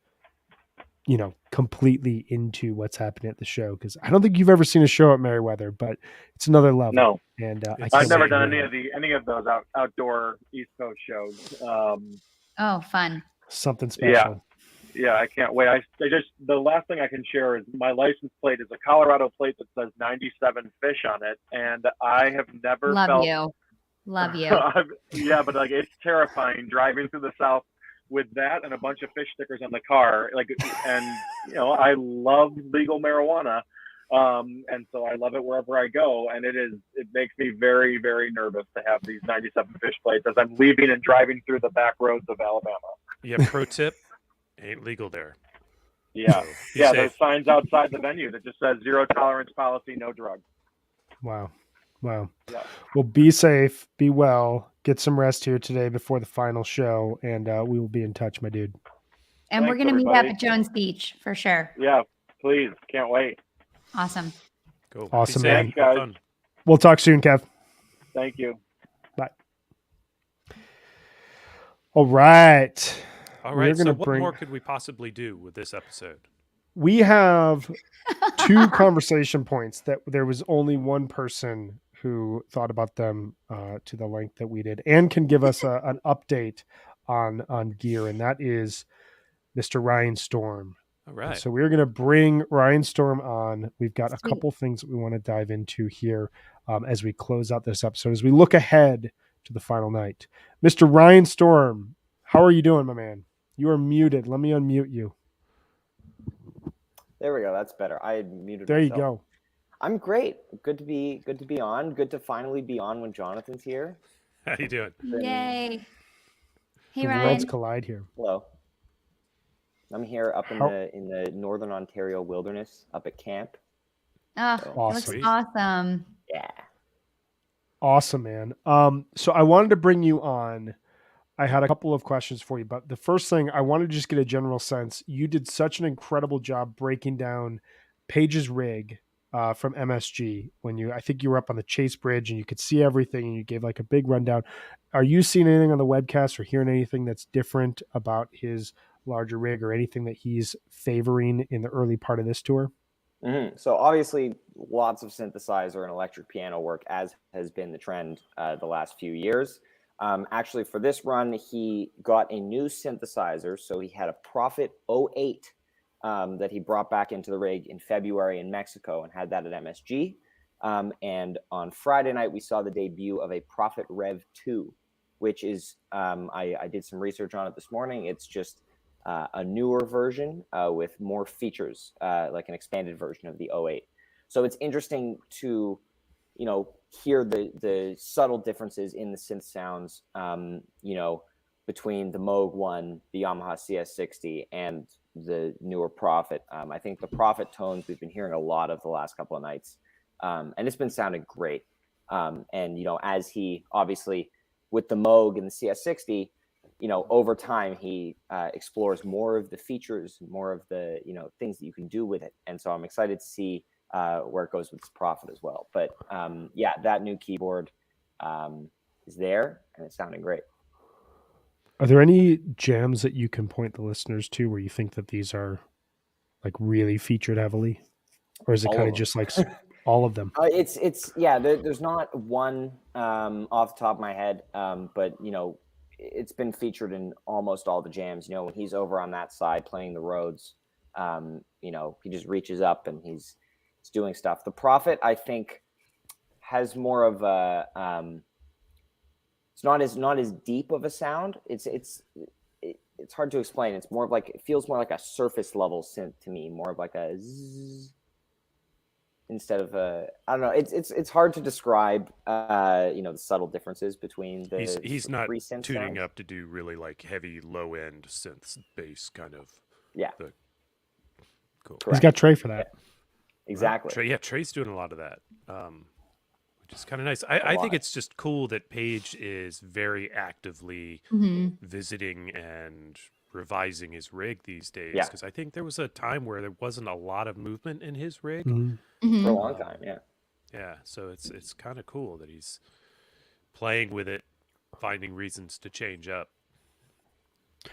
completely into what's happening at the show. Because I don't think you've ever seen a show at Meriwether, but it's another level. No, and I've never done any of those outdoor East Coast shows. Oh, fun! Something special. Yeah, I can't wait. The last thing I can share is my license plate is a Colorado plate that says 97 Fish on it, and I have never Love you. Yeah, but like it's terrifying driving through the South with that and a bunch of fish stickers on the car. I love legal marijuana. And so I love it wherever I go. And it makes me very, very nervous to have these 97 Fish plates as I'm leaving and driving through the back roads of Alabama. Yeah. Pro tip, ain't legal there. Yeah. So yeah. There's signs outside the venue that just says 0 tolerance policy, no drugs. Wow. Yeah. Well, be safe, be well, get some rest here today before the final show, and we will be in touch, my dude. And we're Thanks, going to meet up everybody. at Jones Beach for sure. Yeah, please. Can't wait. Awesome. Cool. Awesome, Be safe. man. Thanks, guys. Have fun. We'll talk soon, Kev. Thank you. Bye. All right. All We're right. So gonna what bring- more could we possibly do with this episode? We have 2 conversation points that there was only one person who thought about them to the length that we did and can give us an update on gear, and that is Mr. Ryan Storm. All right. So we're going to bring Ryan Storm on. We've got a Sweet. couple things that we want to dive into here as we close out this episode, as we look ahead to the final night. Mr. Ryan Storm, how are you doing, my man? You are muted. Let me unmute you. There we go. That's better. I had muted There you myself. go. I'm great. Good to be on. Good to finally be on when Jonathan's here. How you doing? Yay. Hey, The Ryan. worlds collide here. Hello. I'm here up in the Northern Ontario wilderness, up at camp. Oh, So, it Awesome. looks Sweet. awesome. yeah. Awesome, man. So I wanted to bring you on. I had a couple of questions for you, but the first thing I wanted to just get a general sense. You did such an incredible job breaking down Paige's rig from MSG I think you were up on the Chase Bridge and you could see everything and you gave like a big rundown. Are you seeing anything on the webcast or hearing anything that's different about his larger rig or anything that he's favoring in the early part of this tour? Mm-hmm. So obviously, lots of synthesizer and electric piano work, as has been the trend the last few years. Actually, for this run, he got a new synthesizer. So he had a Prophet 08 that he brought back into the rig in February in Mexico and had that at MSG. And on Friday night, we saw the debut of a Prophet Rev 2, which is, I did some research on it this morning. It's just a newer version with more features, like an expanded version of the 08. So it's interesting to, hear the subtle differences in the synth sounds, between the Moog 1, the Yamaha CS60, and the newer Prophet. I think the Prophet tones we've been hearing a lot of the last couple of nights, and it's been sounding great. And, as he obviously with the Moog and the CS60, over time he explores more of the features, more of the things that you can do with it, and so I'm excited to see where it goes with this Prophet as well. But that new keyboard is there and it's sounding great. Are there any jams that you can point the listeners to where you think that these are like really featured heavily, or is it kind of just like all of them? There's not one off the top of my head, but it's been featured in almost all the jams. When he's over on that side playing the Rhodes, he just reaches up and he's doing stuff. The Prophet, I think, has more of a it's not as deep of a sound. It's hard to explain. It's more of like, it feels more like a surface level synth to me, more of like a zzz, instead of a, I don't know. It's hard to describe, the subtle differences between the. He's not synth tuning sounds. up to do really like heavy low end synth bass kind of. Yeah. Cool. Correct. He's got Trey for that. Yeah. Exactly. Trey's doing a lot of that, which is kind of nice. I think it's just cool that Paige is very actively visiting and revising his rig these days, because I think there was a time where there wasn't a lot of movement in his rig For a long time. Yeah, so it's kind of cool that he's playing with it, finding reasons to change up.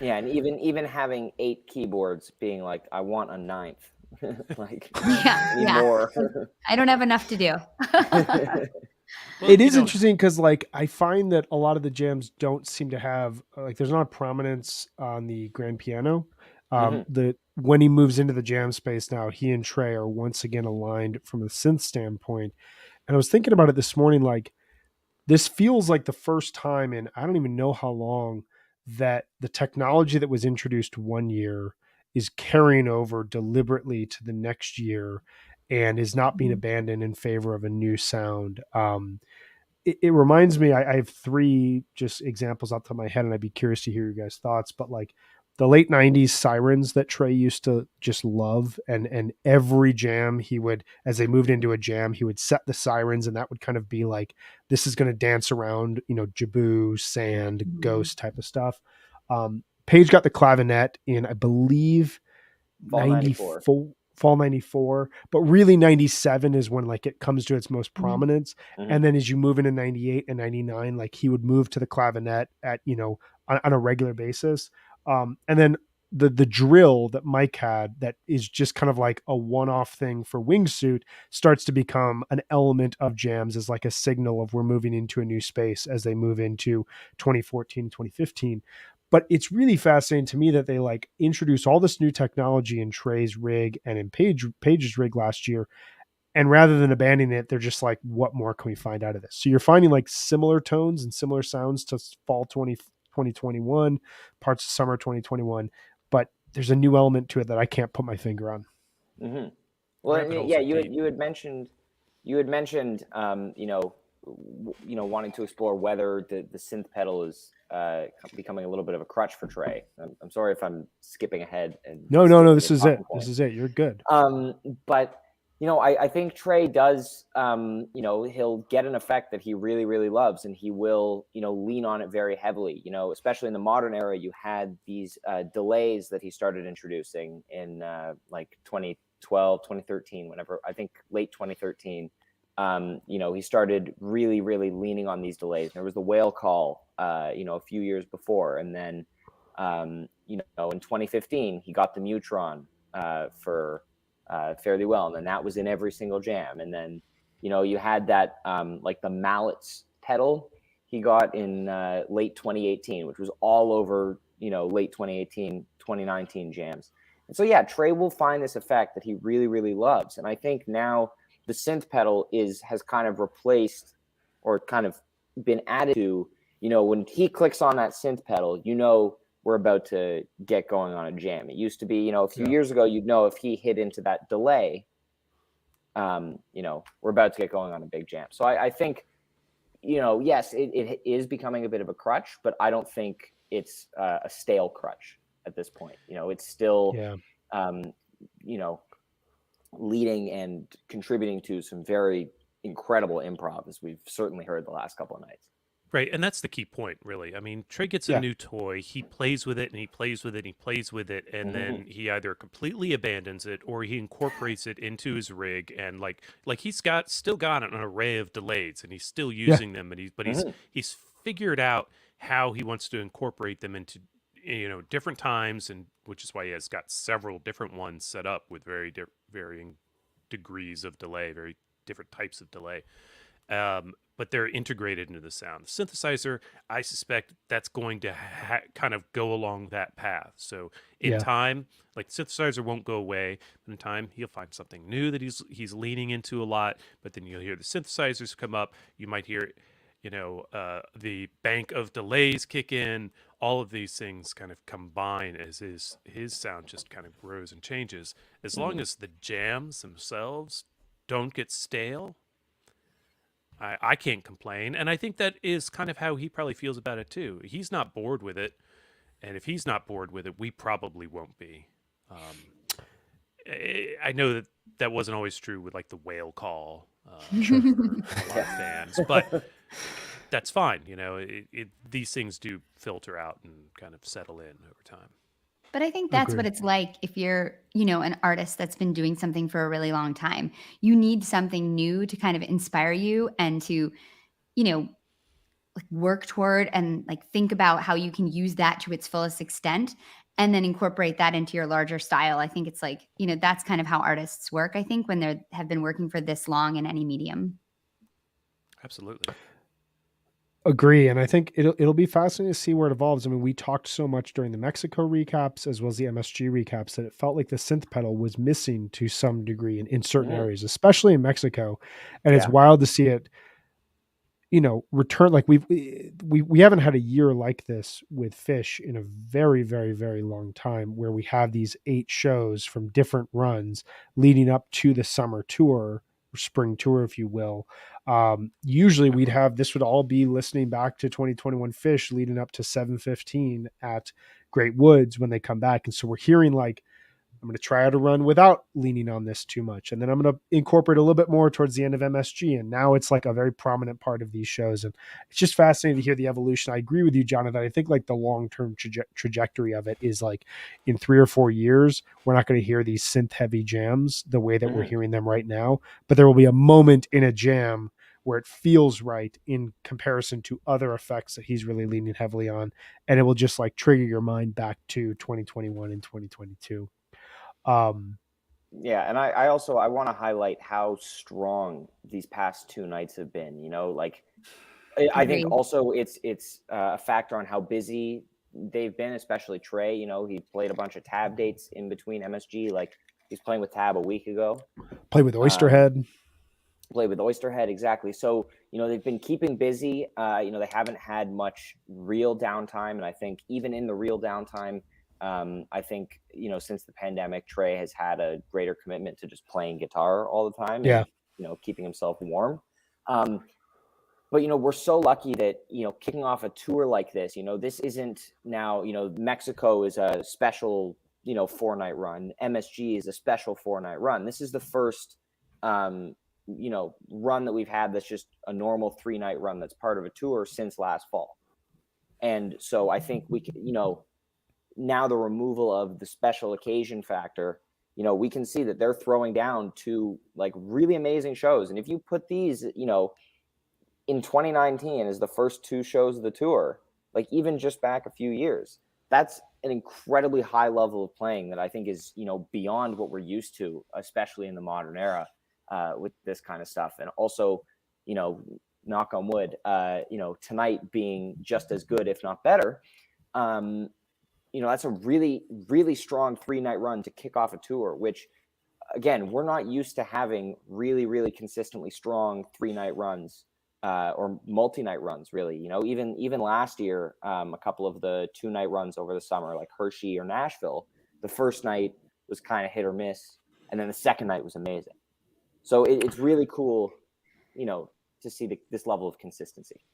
Yeah, and even having 8 keyboards, being like, I want a 9th. Like, need more. I don't have enough to do. Well, it is interesting because like I find that a lot of the jams don't seem to have like there's not a prominence on the grand piano. When he moves into the jam space now, he and Trey are once again aligned from a synth standpoint. And I was thinking about it this morning, like this feels like the first time in I don't even know how long that the technology that was introduced one year is carrying over deliberately to the next year and is not being abandoned in favor of a new sound. It reminds me, I have 3 just examples out of my head and I'd be curious to hear your guys' thoughts, but like the late 90s sirens that Trey used to just love, and every jam he would, as they moved into a jam, he would set the sirens and that would kind of be like, this is going to dance around, Jaboo, Sand, Ghost type of stuff. Paige got the clavinet in, I believe, fall 94, but really 97 is when like it comes to its most prominence. And then as you move into 98 and 99, like he would move to the clavinet at, on a regular basis. And then the drill that Mike had that is just kind of like a one-off thing for Wingsuit starts to become an element of jams as like a signal of we're moving into a new space as they move into 2014, 2015. But it's really fascinating to me that they like introduce all this new technology in Trey's rig and in Paige's rig last year. And rather than abandoning it, they're just like, what more can we find out of this? So you're finding like similar tones and similar sounds to fall 2021, parts of summer 2021, but there's a new element to it that I can't put my finger on. Well, yeah, you had mentioned, wanting to explore whether the synth pedal is becoming a little bit of a crutch for Trey. I'm sorry if I'm skipping ahead. And No. This is it. This is it. You're good. But I think Trey does. He'll get an effect that he really, really loves, and he will, lean on it very heavily. Especially in the modern era, you had these delays that he started introducing in like 2012, 2013, whenever, I think late 2013. He started really, really leaning on these delays. There was the whale call, a few years before, and then, in 2015, he got the Neutron for fairly well, and then that was in every single jam. And then, you had that like the mallets pedal he got in late 2018, which was all over, late 2018, 2019 jams. And so, yeah, Trey will find this effect that he really, really loves. And I think now the synth pedal has kind of replaced or kind of been added to, when he clicks on that synth pedal, we're about to get going on a jam. It used to be, a few years ago, you'd know if he hit into that delay, we're about to get going on a big jam. So I think, yes, it is becoming a bit of a crutch, but I don't think it's a stale crutch at this point. It's still, leading and contributing to some very incredible improv, as we've certainly heard the last couple of nights. Right, and that's the key point, really. I mean, Trey gets a new toy, he plays with it, and he plays with it, and he plays with it, and then he either completely abandons it or he incorporates it into his rig, and like he's still got an array of delays, and he's still using them, and he's figured out how he wants to incorporate them into different times, and which is why he has got several different ones set up with varying degrees of delay, very different types of delay. But they're integrated into the sound. The synthesizer, I suspect that's going to kind of go along that path. So in time, like the synthesizer won't go away, but in time he'll find something new that he's leaning into a lot. But then you'll hear the synthesizers come up. You might hear, the bank of delays kick in. All of these things kind of combine as his sound just kind of grows and changes. As long as the jams themselves don't get stale, I can't complain. And I think that is kind of how he probably feels about it too. He's not bored with it. And if he's not bored with it, we probably won't be. I know that wasn't always true with like the whale call for a lot of fans, but that's fine. These things do filter out and kind of settle in over time. But I think that's what it's like if you're, an artist that's been doing something for a really long time. You need something new to kind of inspire you and to, work toward and think about how you can use that to its fullest extent and then incorporate that into your larger style. I think it's that's kind of how artists work, I think, when they have been working for this long in any medium. Absolutely. Agree. And I think it'll be fascinating to see where it evolves. I mean, we talked so much during the Mexico recaps as well as the MSG recaps that it felt like the synth pedal was missing to some degree in certain areas, especially in Mexico. And it's wild to see it, return. Like we haven't had a year like this with Fish in a very, very, very long time, where we have these 8 shows from different runs leading up to the summer tour, spring tour, if you will. Usually this would all be listening back to 2021 Fish leading up to 7:15 at Great Woods when they come back. And so we're hearing I'm going to try out a run without leaning on this too much. And then I'm going to incorporate a little bit more towards the end of MSG. And now it's a very prominent part of these shows. And it's just fascinating to hear the evolution. I agree with you, Jonathan. I think the long-term trajectory of it is in 3 or 4 years, we're not going to hear these synth heavy jams the way that we're hearing them right now, but there will be a moment in a jam where it feels right in comparison to other effects that he's really leaning heavily on. And it will just trigger your mind back to 2021 and 2022. Yeah, and I want to highlight how strong these past 2 nights have been. I think also it's a factor on how busy they've been, especially Trey. He played a bunch of Tab dates in between MSG. He's playing with Tab a week ago. Played with Oysterhead. Exactly. So they've been keeping busy. They haven't had much real downtime, and I think even in the real downtime, I think, since the pandemic, Trey has had a greater commitment to just playing guitar all the time. Yeah. And, keeping himself warm. but we're so lucky that kicking off a tour like this, this isn't now, Mexico is a special 4-night run. MSG is a special 4-night run. This is the first run that we've had that's just a normal 3-night run that's part of a tour since last fall. And so I think we can, now the removal of the special occasion factor, we can see that they're throwing down 2 like really amazing shows. And if you put these, in 2019 as the first 2 shows of the tour, like even just back a few years, that's an incredibly high level of playing that I think is, beyond what we're used to, especially in the modern era, with this kind of stuff. And also, knock on wood, tonight being just as good, if not better. That's a really, really strong 3-night run to kick off a tour, which again, we're not used to having really, really consistently strong 3-night runs. Or multi-night runs, really. Even last year, a couple of the 2-night runs over the summer, like Hershey or Nashville, the first night was kind of hit or miss, and then the second night was amazing. So it's really cool, to see this level of consistency.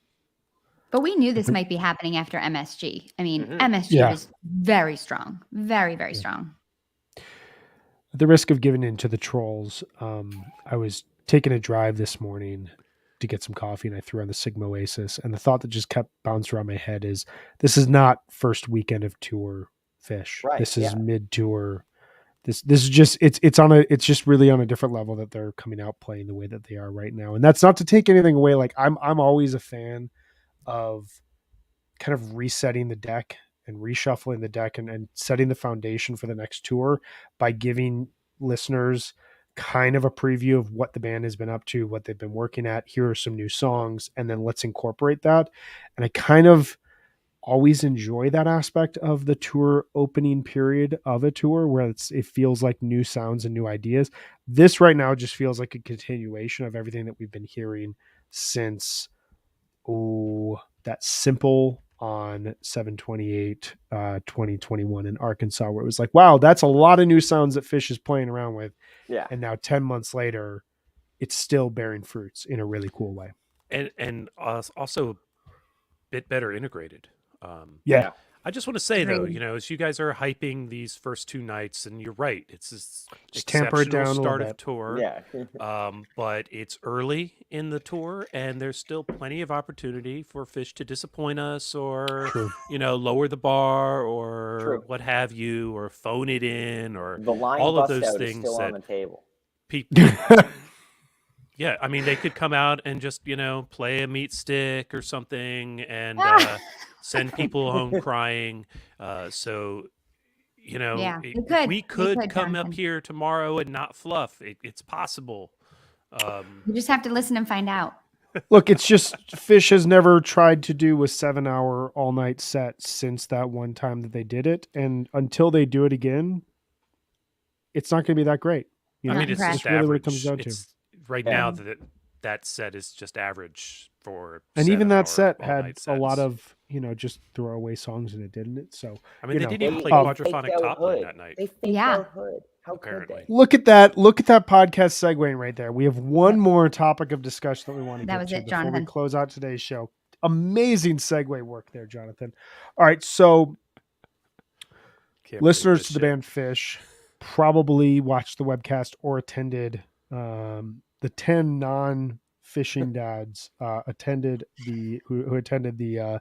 But we knew this might be happening after MSG. I mean, MSG was very strong, very, very strong. At the risk of giving in to the trolls, I was taking a drive this morning to get some coffee, and I threw on the Sigma Oasis, and the thought that just kept bouncing around my head is, this is not first weekend of tour Fish. Right, this is mid-tour. This is just it's just really on a different level that they're coming out playing the way that they are right now. And that's not to take anything away. Like I'm always a fan of kind of resetting the deck and reshuffling the deck and setting the foundation for the next tour by giving listeners kind of a preview of what the band has been up to, what they've been working at. Here are some new songs, and then let's incorporate that. And I kind of always enjoy that aspect of the tour opening period of a tour where it feels like new sounds and new ideas. This right now just feels like a continuation of everything that we've been hearing since that Simple on 7/28 2021 in Arkansas, where it was like, wow, that's a lot of new sounds that Fish is playing around with. Yeah. And now 10 months later, it's still bearing fruits in a really cool way. And also a bit better integrated. I just want to say, though, as you guys are hyping these first 2 nights, and you're right, it's this exceptional start of tour. But it's early in the tour, and there's still plenty of opportunity for Fish to disappoint us, or lower the bar, or what have you, or phone it in, or the line all of those out things is still that on the table. People. Yeah, I mean, they could come out and just, play a meat stick or something and send people home crying. We could come up here tomorrow and not fluff. It's possible. You just have to listen and find out. Look, it's just Fish has never tried to do a 7-hour all-night set since that one time that they did it. And until they do it again, it's not going to be that great. It's just really average. what it comes down to. Right now, that set is just average for. And even that set had a lot of just throwaway songs in it, didn't it? So I mean, they didn't even play quadraphonic top line that night. They faked out Hood. How could they? Look at that podcast segueing right there. We have one more topic of discussion that we want to get to before we close out today's show. Amazing segue work there, Jonathan. All right, so listeners to the band Fish probably watched the webcast or attended the 10 non-fishing dads who attended the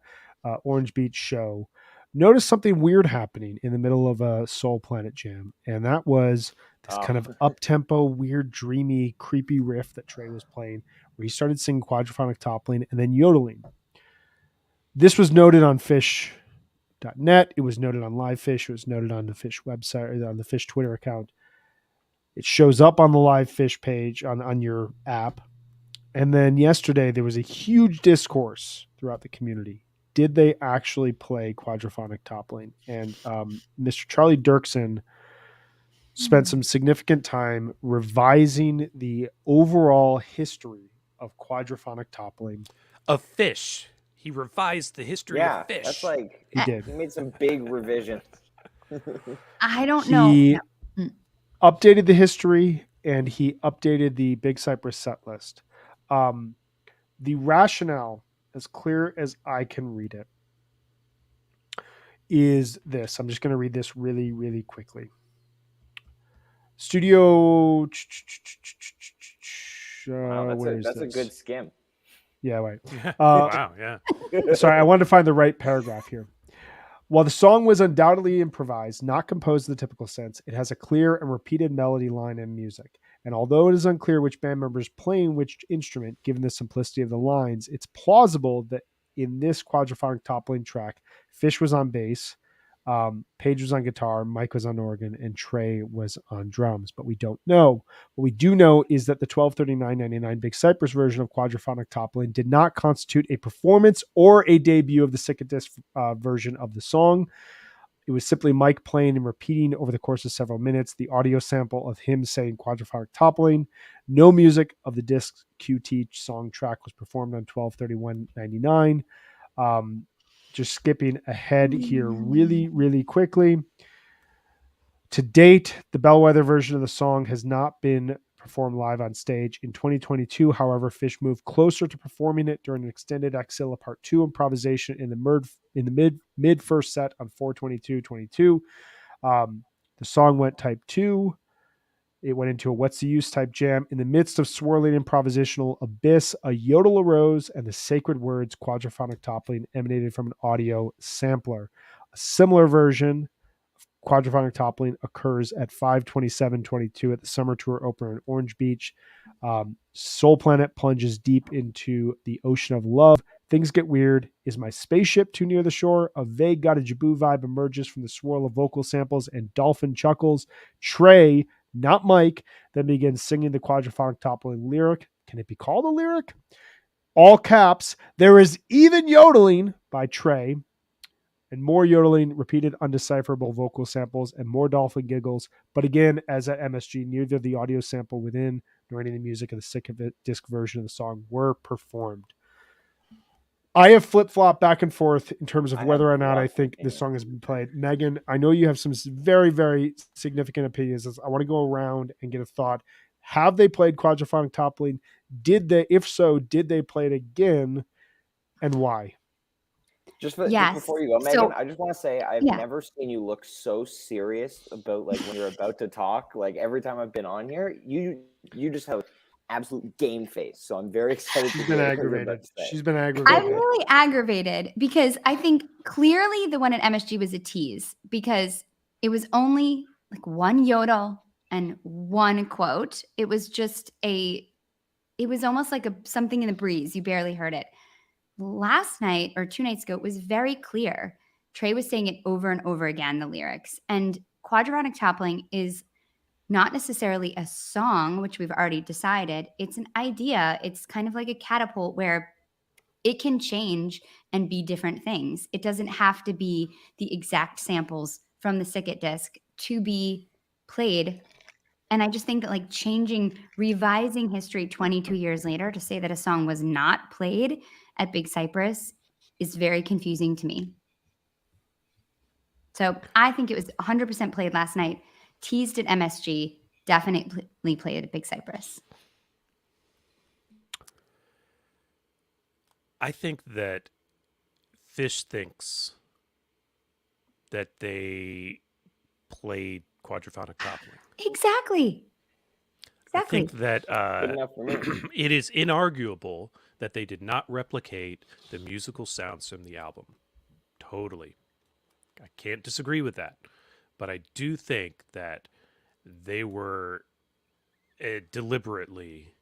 Orange Beach show. Noticed something weird happening in the middle of a Soul Planet jam, and that was this kind of up-tempo, weird, dreamy, creepy riff that Trey was playing, where he started singing quadraphonic toppling and then yodeling. This was noted on Fish.net. It was noted on Live Fish. It was noted on the Fish website, on the Fish Twitter account. It shows up on the Live Fish page on your app. And then yesterday, there was a huge discourse throughout the community. Did they actually play quadraphonic toppling? And Mr. Charlie Dirksen spent some significant time revising the overall history of quadraphonic toppling. Of Fish. He revised the history of Fish. That's like, he did. He made some big revisions. I don't know. He updated the history, and he updated the Big Cypress set list. The rationale, as clear as I can read it, is this. I'm just going to read this really, really quickly. Studio. Wow, where is that's this? a good skim. Yeah, right. Wow, yeah. Sorry, I wanted to find the right paragraph here. While the song was undoubtedly improvised, not composed in the typical sense, it has a clear and repeated melody line and music. And although it is unclear which band members playing which instrument, given the simplicity of the lines, it's plausible that in this quadraphonic toppling track, Fish was on bass, Paige was on guitar, Mike was on organ, and Trey was on drums. But we don't know. What we do know is that the 1239.99 Big Cypress version of quadraphonic toppling did not constitute a performance or a debut of the Sick Disc version of the song. It was simply Mike playing and repeating over the course of several minutes the audio sample of him saying quadraphonic toppling. No music of the disc QT song track was performed on 1231.99. Just skipping ahead here really, really quickly. To date, the Bellwether version of the song has not been performed live on stage. In 2022, however, Fish moved closer to performing it during an extended Axilla Part 2 improvisation in the mid first set on 4/22/22. The song went type 2. It went into a what's the use type jam. In the midst of swirling improvisational abyss, a yodel arose and the sacred words quadraphonic toppling emanated from an audio sampler. A similar version of quadraphonic toppling occurs at 5/27/22 at the summer tour opener in Orange Beach. Soul Planet plunges deep into the ocean of love. Things get weird. Is my spaceship too near the shore? A vague Gotta Jaboo vibe emerges from the swirl of vocal samples and dolphin chuckles. Trey, not Mike, then begins singing the quadraphonic toppling lyric. Can it be called a lyric? All caps. There is even yodeling by Trey, and more yodeling, repeated undecipherable vocal samples, and more dolphin giggles. But again, as at MSG, neither the audio sample within nor any of the music of the Sick Disc version of the song were performed. I have flip-flopped back and forth in terms of whether or not I think this song has been played. Megan, I know you have some very, very significant opinions. I want to go around and get a thought. Have they played quadraphonic toppling? Did they? If so, did they play it again, and why? Just before you go, Megan, I just want to say I've never seen you look so serious about like when you're about to talk. Like every time I've been on here, you just have absolute game face. So I'm very excited. She's been aggravated. She's been aggravated. I'm really aggravated because I think clearly the one at MSG was a tease because it was only like one yodel and one quote. It was just it was almost like something in the breeze. You barely heard it. Last night or 2 nights ago, it was very clear. Trey was saying it over and over again, the lyrics. And quadraphonic toppling is not necessarily a song, which we've already decided. It's an idea. It's kind of like a catapult where it can change and be different things. It doesn't have to be the exact samples from the Sick Disc to be played. And I just think that like revising history 22 years later to say that a song was not played at Big Cypress is very confusing to me. So I think it was 100% played last night, teased at MSG, definitely played at Big Cypress. I think that Fish thinks that they played quadraphonic toppling. Exactly. I think that it is inarguable that they did not replicate the musical sounds from the album. Totally. I can't disagree with that. But I do think that they were deliberately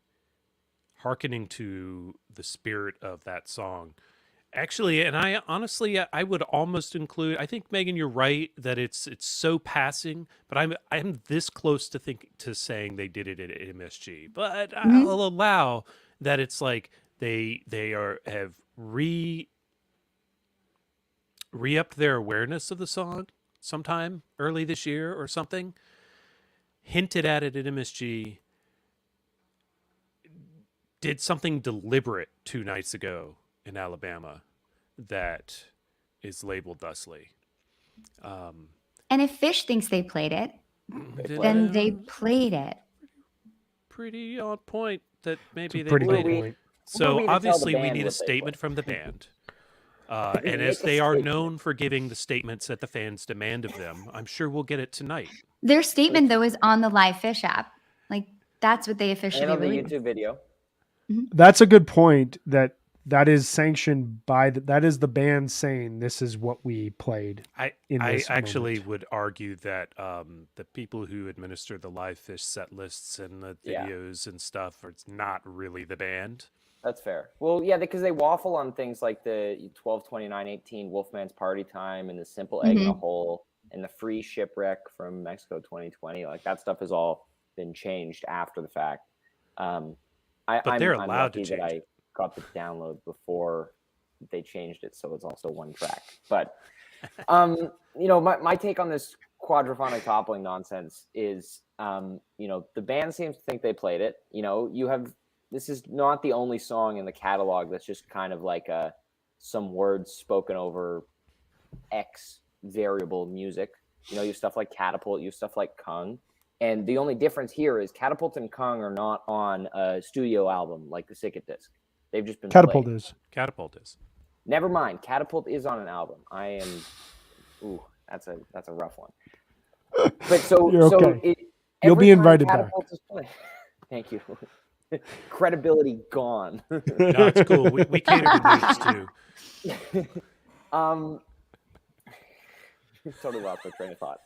hearkening to the spirit of that song. Actually, and I honestly, I would almost include. I think Megan, you're right that it's so passing, but I'm this close to saying they did it at MSG. But I'll allow that it's like they have re-upped their awareness of the song sometime early this year or something. Hinted at it at MSG. Did something deliberate 2 nights ago in Alabama that is labeled thusly. And if Fish thinks they played it, then they played it. Pretty on point that maybe they pretty played good it. point. So we to tell the obviously we band need a what they statement play? from the band. We And make as a they are statement. known for giving the statements that the fans demand of them, I'm sure we'll get it tonight. Their statement though is on the Live Fish app. Like that's what they And officially on the released. YouTube video. That's a good point. That is sanctioned by that is the band saying this is what we played. I In I this actually moment. would argue that the people who administer the Live Fish set lists and the Yeah. videos and stuff are not really the band. That's fair. Well, yeah, because they waffle on things like the 12/29/18 Wolfman's Party Time and the Simple Egg in a Hole and the Free Shipwreck from Mexico 2020. Like that stuff has all been changed after the fact. But they're I'm allowed to lucky that change I got the download before they changed it, so it's also one track. But my take on this quadraphonic toppling nonsense is the band seems to think they played it. This is not the only song in the catalog that's just kind of like some words spoken over X variable music. You have stuff like Catapult, you have stuff like Kung. And the only difference here is Catapult and Kung are not on a studio album like the Sicket disc. They've just been Catapult played. Catapult is. Never mind. Catapult is on an album. That's a rough one. But You're okay. You'll be invited back. Thank you. Credibility gone. No, it's cool. We cater to noobs too. Totally lost my train of thought.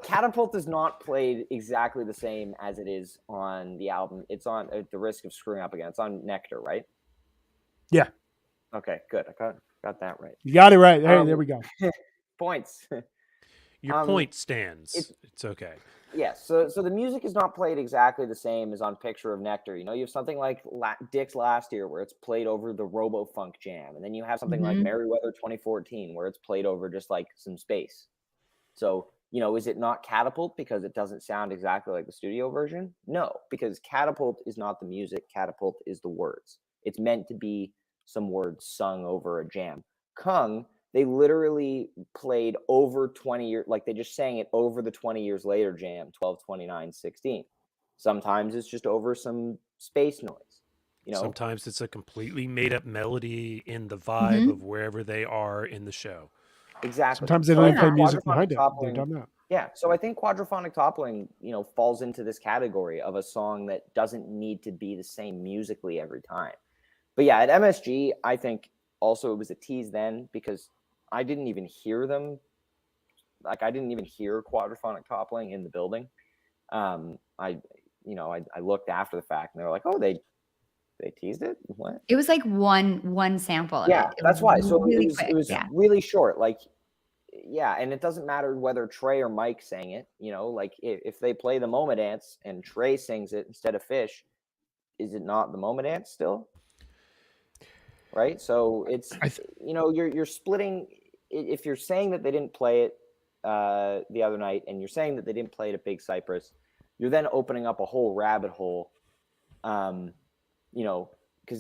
Catapult is not played exactly the same as it is on the album. It's on at the risk of screwing up again. It's on Nectar, right? Yeah. Okay, good. I got that right. You got it right. Hey, there we go. Points. Your point stands. It's okay. Yes. So the music is not played exactly the same as on Picture of Nectar. You have something like Dick's Last Year where it's played over the Robo Funk Jam. And then you have something like Merryweather 2014 where it's played over just like some space. So, is it not Catapult because it doesn't sound exactly like the studio version? No, because Catapult is not the music. Catapult is the words. It's meant to be some words sung over a jam. Kung, they literally played over 20 years, like they just sang it over the 20 years later jam, 12/29/16. Sometimes it's just over some space noise. Sometimes it's a completely made up melody in the vibe of wherever they are in the show. Exactly. Sometimes they don't even play music behind it. They've done that. Yeah. So I think quadraphonic toppling, falls into this category of a song that doesn't need to be the same musically every time. But yeah, at MSG, I think also it was a tease then because I didn't even hear them. Like I didn't even hear quadraphonic toppling in the building. I looked after the fact and they were like, oh, they teased it. What? It was like one sample. Of it. That's why. So really it was really short. Like, yeah, and it doesn't matter whether Trey or Mike sang it. Like if they play the Moma Dance and Trey sings it instead of Fish, is it not the Moma Dance still? Right. So it's you're splitting. If you're saying that they didn't play it the other night, and you're saying that they didn't play it at Big Cypress, you're then opening up a whole rabbit hole. Because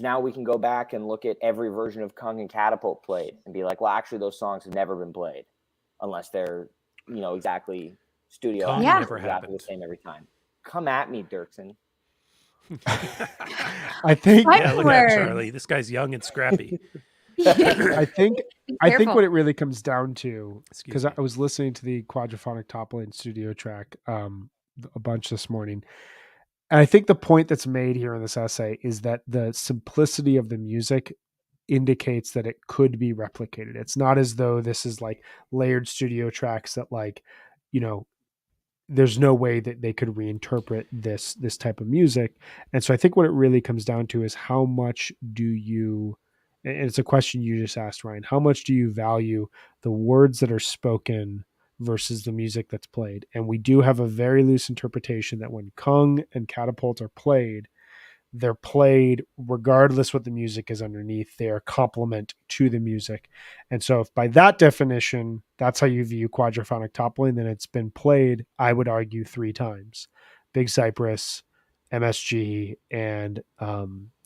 now we can go back and look at every version of Kung and Catapult played and be like, well, actually, those songs have never been played unless they're, exactly studio. Kung never exactly happened. the same every time. Come at me, Dirksen. I think. Yeah, look at Charlie. This guy's young and scrappy. I think what it really comes down to, because I was listening to the quadraphonic toppling studio track a bunch this morning. And I think the point that's made here in this essay is that the simplicity of the music indicates that it could be replicated. It's not as though this is like layered studio tracks that there's no way that they could reinterpret this type of music. And so I think what it really comes down to is how much do you, and it's a question you just asked, Ryan, how much do you value the words that are spoken versus the music that's played? And we do have a very loose interpretation that when Kung and Catapult are played, they're played regardless what the music is underneath. They are complement to the music. And so if by that definition, that's how you view quadraphonic toppling, then it's been played, I would argue, 3 times. Big Cypress, MSG, and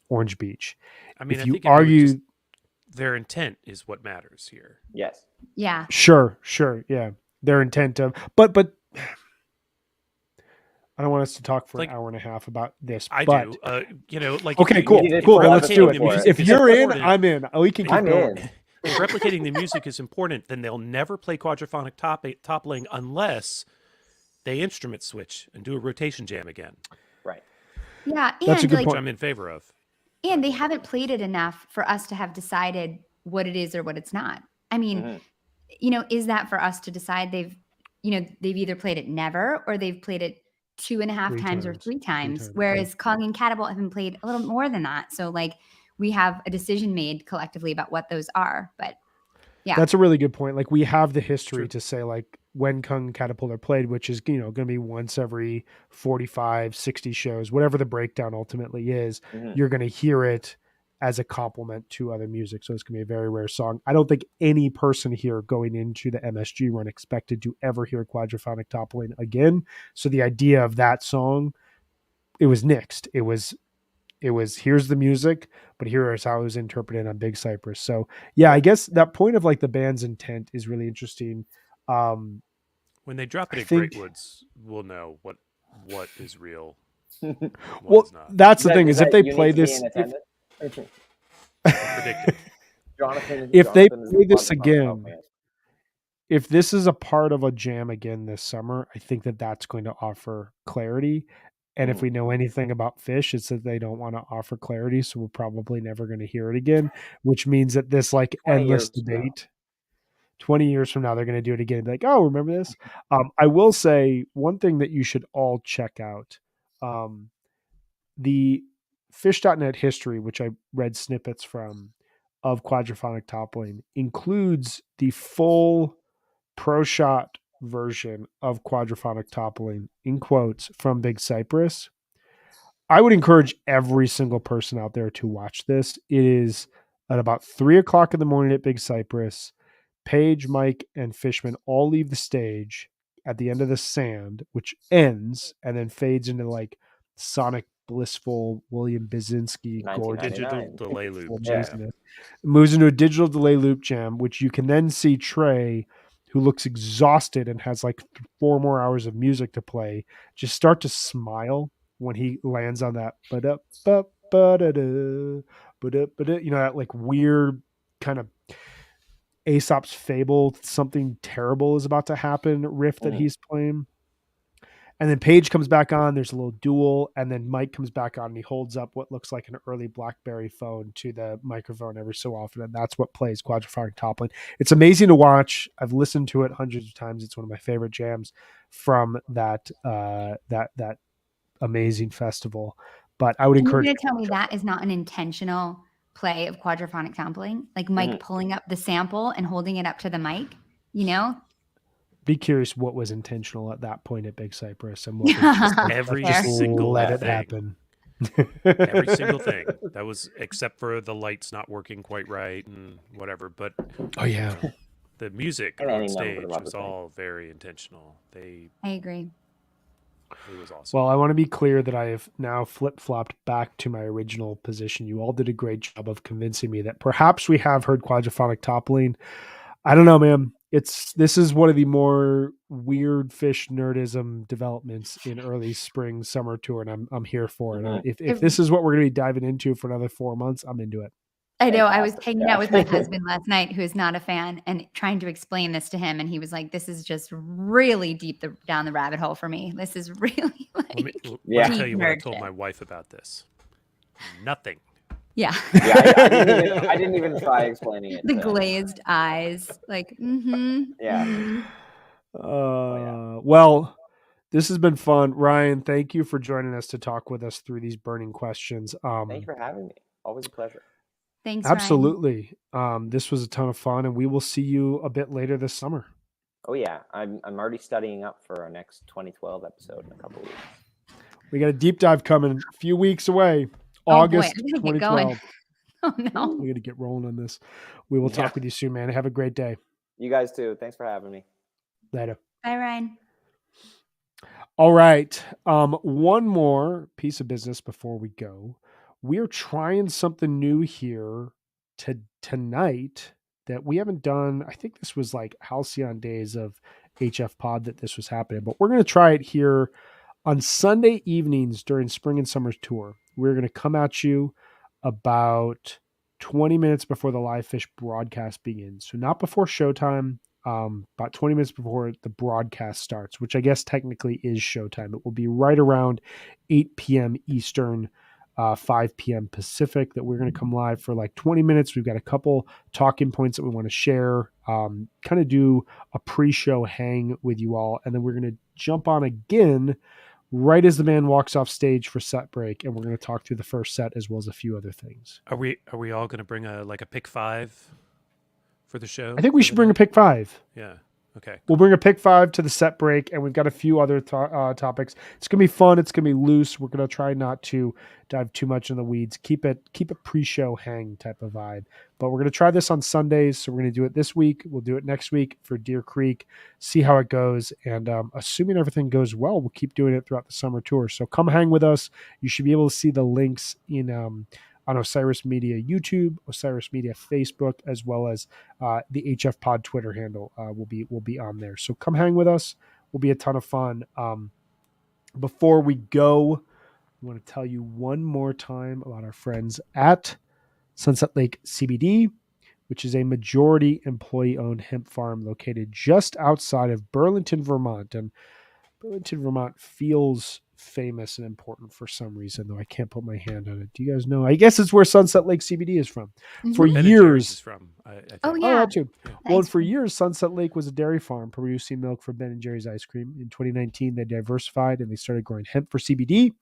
Orange Beach. I mean, if I you think argue their intent is what matters here. Yes. Yeah. Sure. Yeah. Their intent of, but I don't want us to talk for Like, an hour and a half about this. I but, do. You know, like Okay, if cool. need a Cool. full Let's do episode it. for music If is you're in, important- I'm in. We can keep I'm going. in. if replicating the music is important, then they'll never play quadraphonic toppling unless they instrument switch and do a rotation jam again, Right. Yeah, That's a and good like, which point. I'm in favor of. and they haven't played it enough for us to have decided what it is or what it's not. I mean, Mhm. you know, is that for us to decide they've either played it never or they've played it 2.5 Three times or times. 3 times, times, whereas Kong and Catapult have been played a little more than that. So like we have a decision made collectively about what those are. But yeah. That's a really good point. Like we have the history True. to say like when Kung and Catapult are played, which is, going to be once every 45, 60 shows, whatever the breakdown ultimately is, Mhm. you're going to hear it as a complement to other music. So it's going to be a very rare song. I don't think any person here going into the MSG run expected to ever hear quadraphonic toppling again. So the idea of that song, it was nixed. It was here's the music, but here is how it was interpreted on Big Cypress. So yeah, I guess that point of like the band's intent is really interesting. When they drop it I at think- Great Woods, we'll know what is real, Well, what is not. that's the thing is if they you play need to be this, in attendance? Predictive. If they Jonathan is play this the again, helping us. if this is a part of a jam again this summer, I think that that's going to offer clarity. And if we know anything about Fish, it's that they don't want to offer clarity. So we're probably never going to hear it again, which means that this like 20 endless years from now. debate, 20 years from now, they're going to do it again. Be like, oh, remember this? I will say one thing that you should all check out. The Fish.net history, which I read snippets from of quadraphonic toppling, includes the full pro shot version of quadraphonic toppling in quotes from Big Cypress. I would encourage every single person out there to watch this. It is at about 3:00 in the morning at Big Cypress. Paige, Mike, and Fishman all leave the stage at the end of the sand, which ends and then fades into like Sonic Blissful William Basinski gorgeous 1999. Digital delay loop Yeah. jam. It moves into a digital delay loop jam, which you can then see Trey, who looks exhausted and has like 4 more hours of music to play, just start to smile when he lands on that that like weird kind of Aesop's Fable, something terrible is about to happen riff that he's playing. And then Paige comes back on, there's a little duel, and then Mike comes back on and he holds up what looks like an early BlackBerry phone to the microphone every so often, and that's what plays quadraphonic toppling. It's amazing to watch. I've listened to it hundreds of times. It's one of my favorite jams from that that amazing festival. But I would And you're encourage going to tell me that is not an intentional play of quadraphonic sampling, like Mike pulling up the sample and holding it up to the mic, be curious what was intentional at that point at Big Cypress and what was just like, Every let's just single let it thing. happen. Every single thing. That was except for the lights not working quite right and whatever. But Oh yeah. the music And on any number stage of other was things. all very intentional. I agree. It was awesome. Well, I want to be clear that I have now flip-flopped back to my original position. You all did a great job of convincing me that perhaps we have heard quadraphonic toppling. I don't know, man. This is one of the more weird Fish nerdism developments in early spring summer tour, and I'm here for it. If this is what we're going to be diving into for another 4 months, I'm into it. I know. I was Fantastic. hanging Yeah. out with my husband last night, who is not a fan, and trying to explain this to him. And he was like, this is just really deep down the rabbit hole for me. This is really like, Let me Yeah. tell you what I Nerd told shit. my wife about this. Nothing. yeah. Yeah, I didn't even try explaining it. The to him. glazed eyes. Like, Yeah. Well, this has been fun. Ryan, thank you for joining us to talk with us through these burning questions. Thank you for having me. Always a pleasure. Thanks, Ryan. Absolutely. This was a ton of fun, and we will see you a bit later this summer. Oh yeah, I'm already studying up for our next 2012 episode in a couple weeks. We got a deep dive coming a few weeks away. Oh, boy, August I gotta get going. 2012. Oh, no. We got to get rolling on this. We will talk with you soon, man. Have a great day. You guys too. Thanks for having me. Later. Bye, Ryan. All right. One more piece of business before we go. We're trying something new here tonight that we haven't done. I think this was like halcyon days of HFPod that this was happening, but we're going to try it here On Sunday evenings during Spring and Summer's tour, we're going to come at you about 20 minutes before the live fish broadcast begins. So not before showtime, about 20 minutes before the broadcast starts, which I guess technically is showtime. It will be right around 8 p.m. Eastern, 5 p.m. Pacific, that we're going to come live for like 20 minutes. We've got a couple talking points that we want to share, kind of do a pre-show hang with you all. And then we're going to jump on again right as the man walks off stage for set break, and we're going to talk through the first set as well as a few other things. Are we all going to bring a pick 5 for the show? I think we should bring a pick 5. Yeah. Okay. We'll bring a pick 5 to the set break, and we've got a few other topics. It's going to be fun. It's going to be loose. We're going to try not to dive too much in the weeds. Keep it pre-show hang type of vibe. But we're going to try this on Sundays, so we're going to do it this week. We'll do it next week for Deer Creek, see how it goes, and assuming everything goes well, we'll keep doing it throughout the summer tour. So come hang with us. You should be able to see the links in on Osiris Media YouTube, Osiris Media Facebook, as well as the HFPod Twitter handle will be on there. So come hang with us. Will be a ton of fun. Before we go, I want to tell you one more time about our friends at Sunset Lake CBD, which is a majority employee-owned hemp farm located just outside of Burlington, Vermont. And Burlington, Vermont feels famous and important for some reason, though I can't put my hand on it. Do you guys know? I guess it's where Sunset Lake CBD is from. Mm-hmm. For Ben years, is from. I think. Oh, yeah. that too. Yeah. Well, and for years, Sunset Lake was a dairy farm producing milk for Ben and Jerry's ice cream. In 2019, they diversified and they started growing hemp for CBD.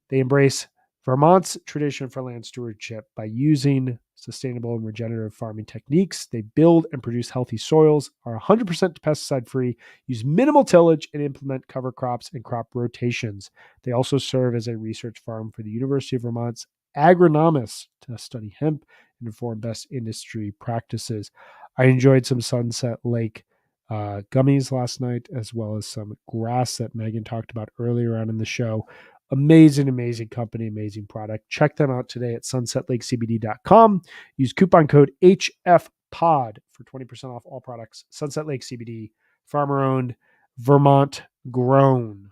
They embrace Vermont's tradition for land stewardship by using sustainable and regenerative farming techniques. They build and produce healthy soils, are 100% pesticide free, use minimal tillage, and implement cover crops and crop rotations. They also serve as a research farm for the University of Vermont's agronomists to study hemp and inform best industry practices. I enjoyed some Sunset Lake gummies last night, as well as some grass that Megan talked about earlier on in the show. Amazing company, amazing product. Check them out today at sunsetlakecbd.com. Use coupon code HFPod for 20% off all products. Sunset Lake CBD, farmer owned, Vermont grown.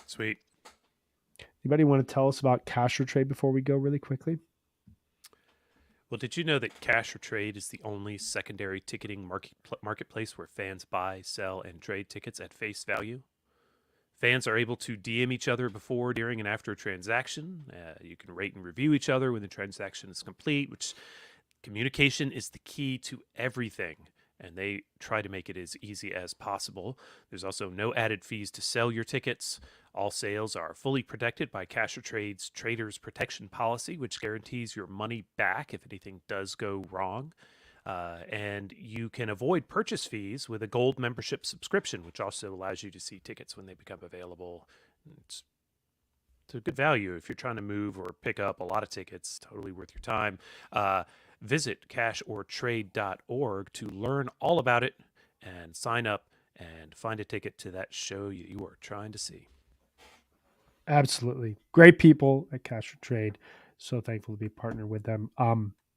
Sweet. Anybody want to tell us about Cash or Trade before we go really quickly? Well, did you know that Cash or Trade is the only secondary ticketing marketplace where fans buy, sell, and trade tickets at face value? Fans are able to DM each other before, during, and after a transaction. You can rate and review each other when the transaction is complete, which communication is the key to everything, and they try to make it as easy as possible. There's also no added fees to sell your tickets. All sales are fully protected by Cash or Trade's Traders Protection Policy, which guarantees your money back if anything does go wrong. And you can avoid purchase fees with a gold membership subscription, which also allows you to see tickets when they become available. It's a good value if you're trying to move or pick up a lot of tickets. Totally worth your time. Visit cashortrade.org to learn all about it and sign up and find a ticket to that show you are trying to see. Absolutely. Great people at Cash or Trade. So thankful to be partnered with them.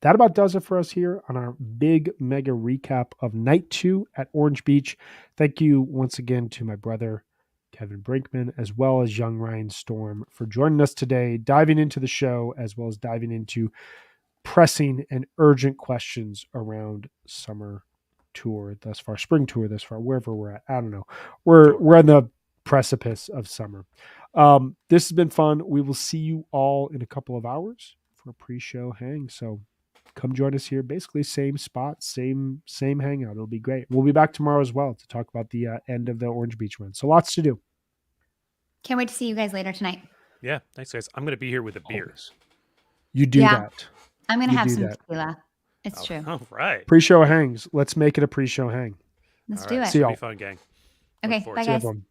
That about does it for us here on our big mega recap of night 2 at Orange Beach. Thank you once again to my brother, Kevin Brinkman, as well as young Ryan Storm for joining us today, diving into the show, as well as diving into pressing and urgent questions around summer tour thus far, spring tour thus far, wherever we're at. I don't know. We're on the precipice of summer. This has been fun. We will see you all in a couple of hours for a pre-show hang. So come join us here. Basically same spot, same hangout. It'll be great. We'll be back tomorrow as well to talk about the end of the Orange Beach run. So lots to do. Can't wait to see you guys later tonight. Yeah, thanks guys. I'm going to be here with a beer. Always. You do that. I'm going to You have do some that. tequila. It's true. All right. Pre-show hangs. Let's make it a pre-show hang. Let's All do right. it. See y'all. Be fun, gang. Okay, Look forward bye to it. guys. See everyone.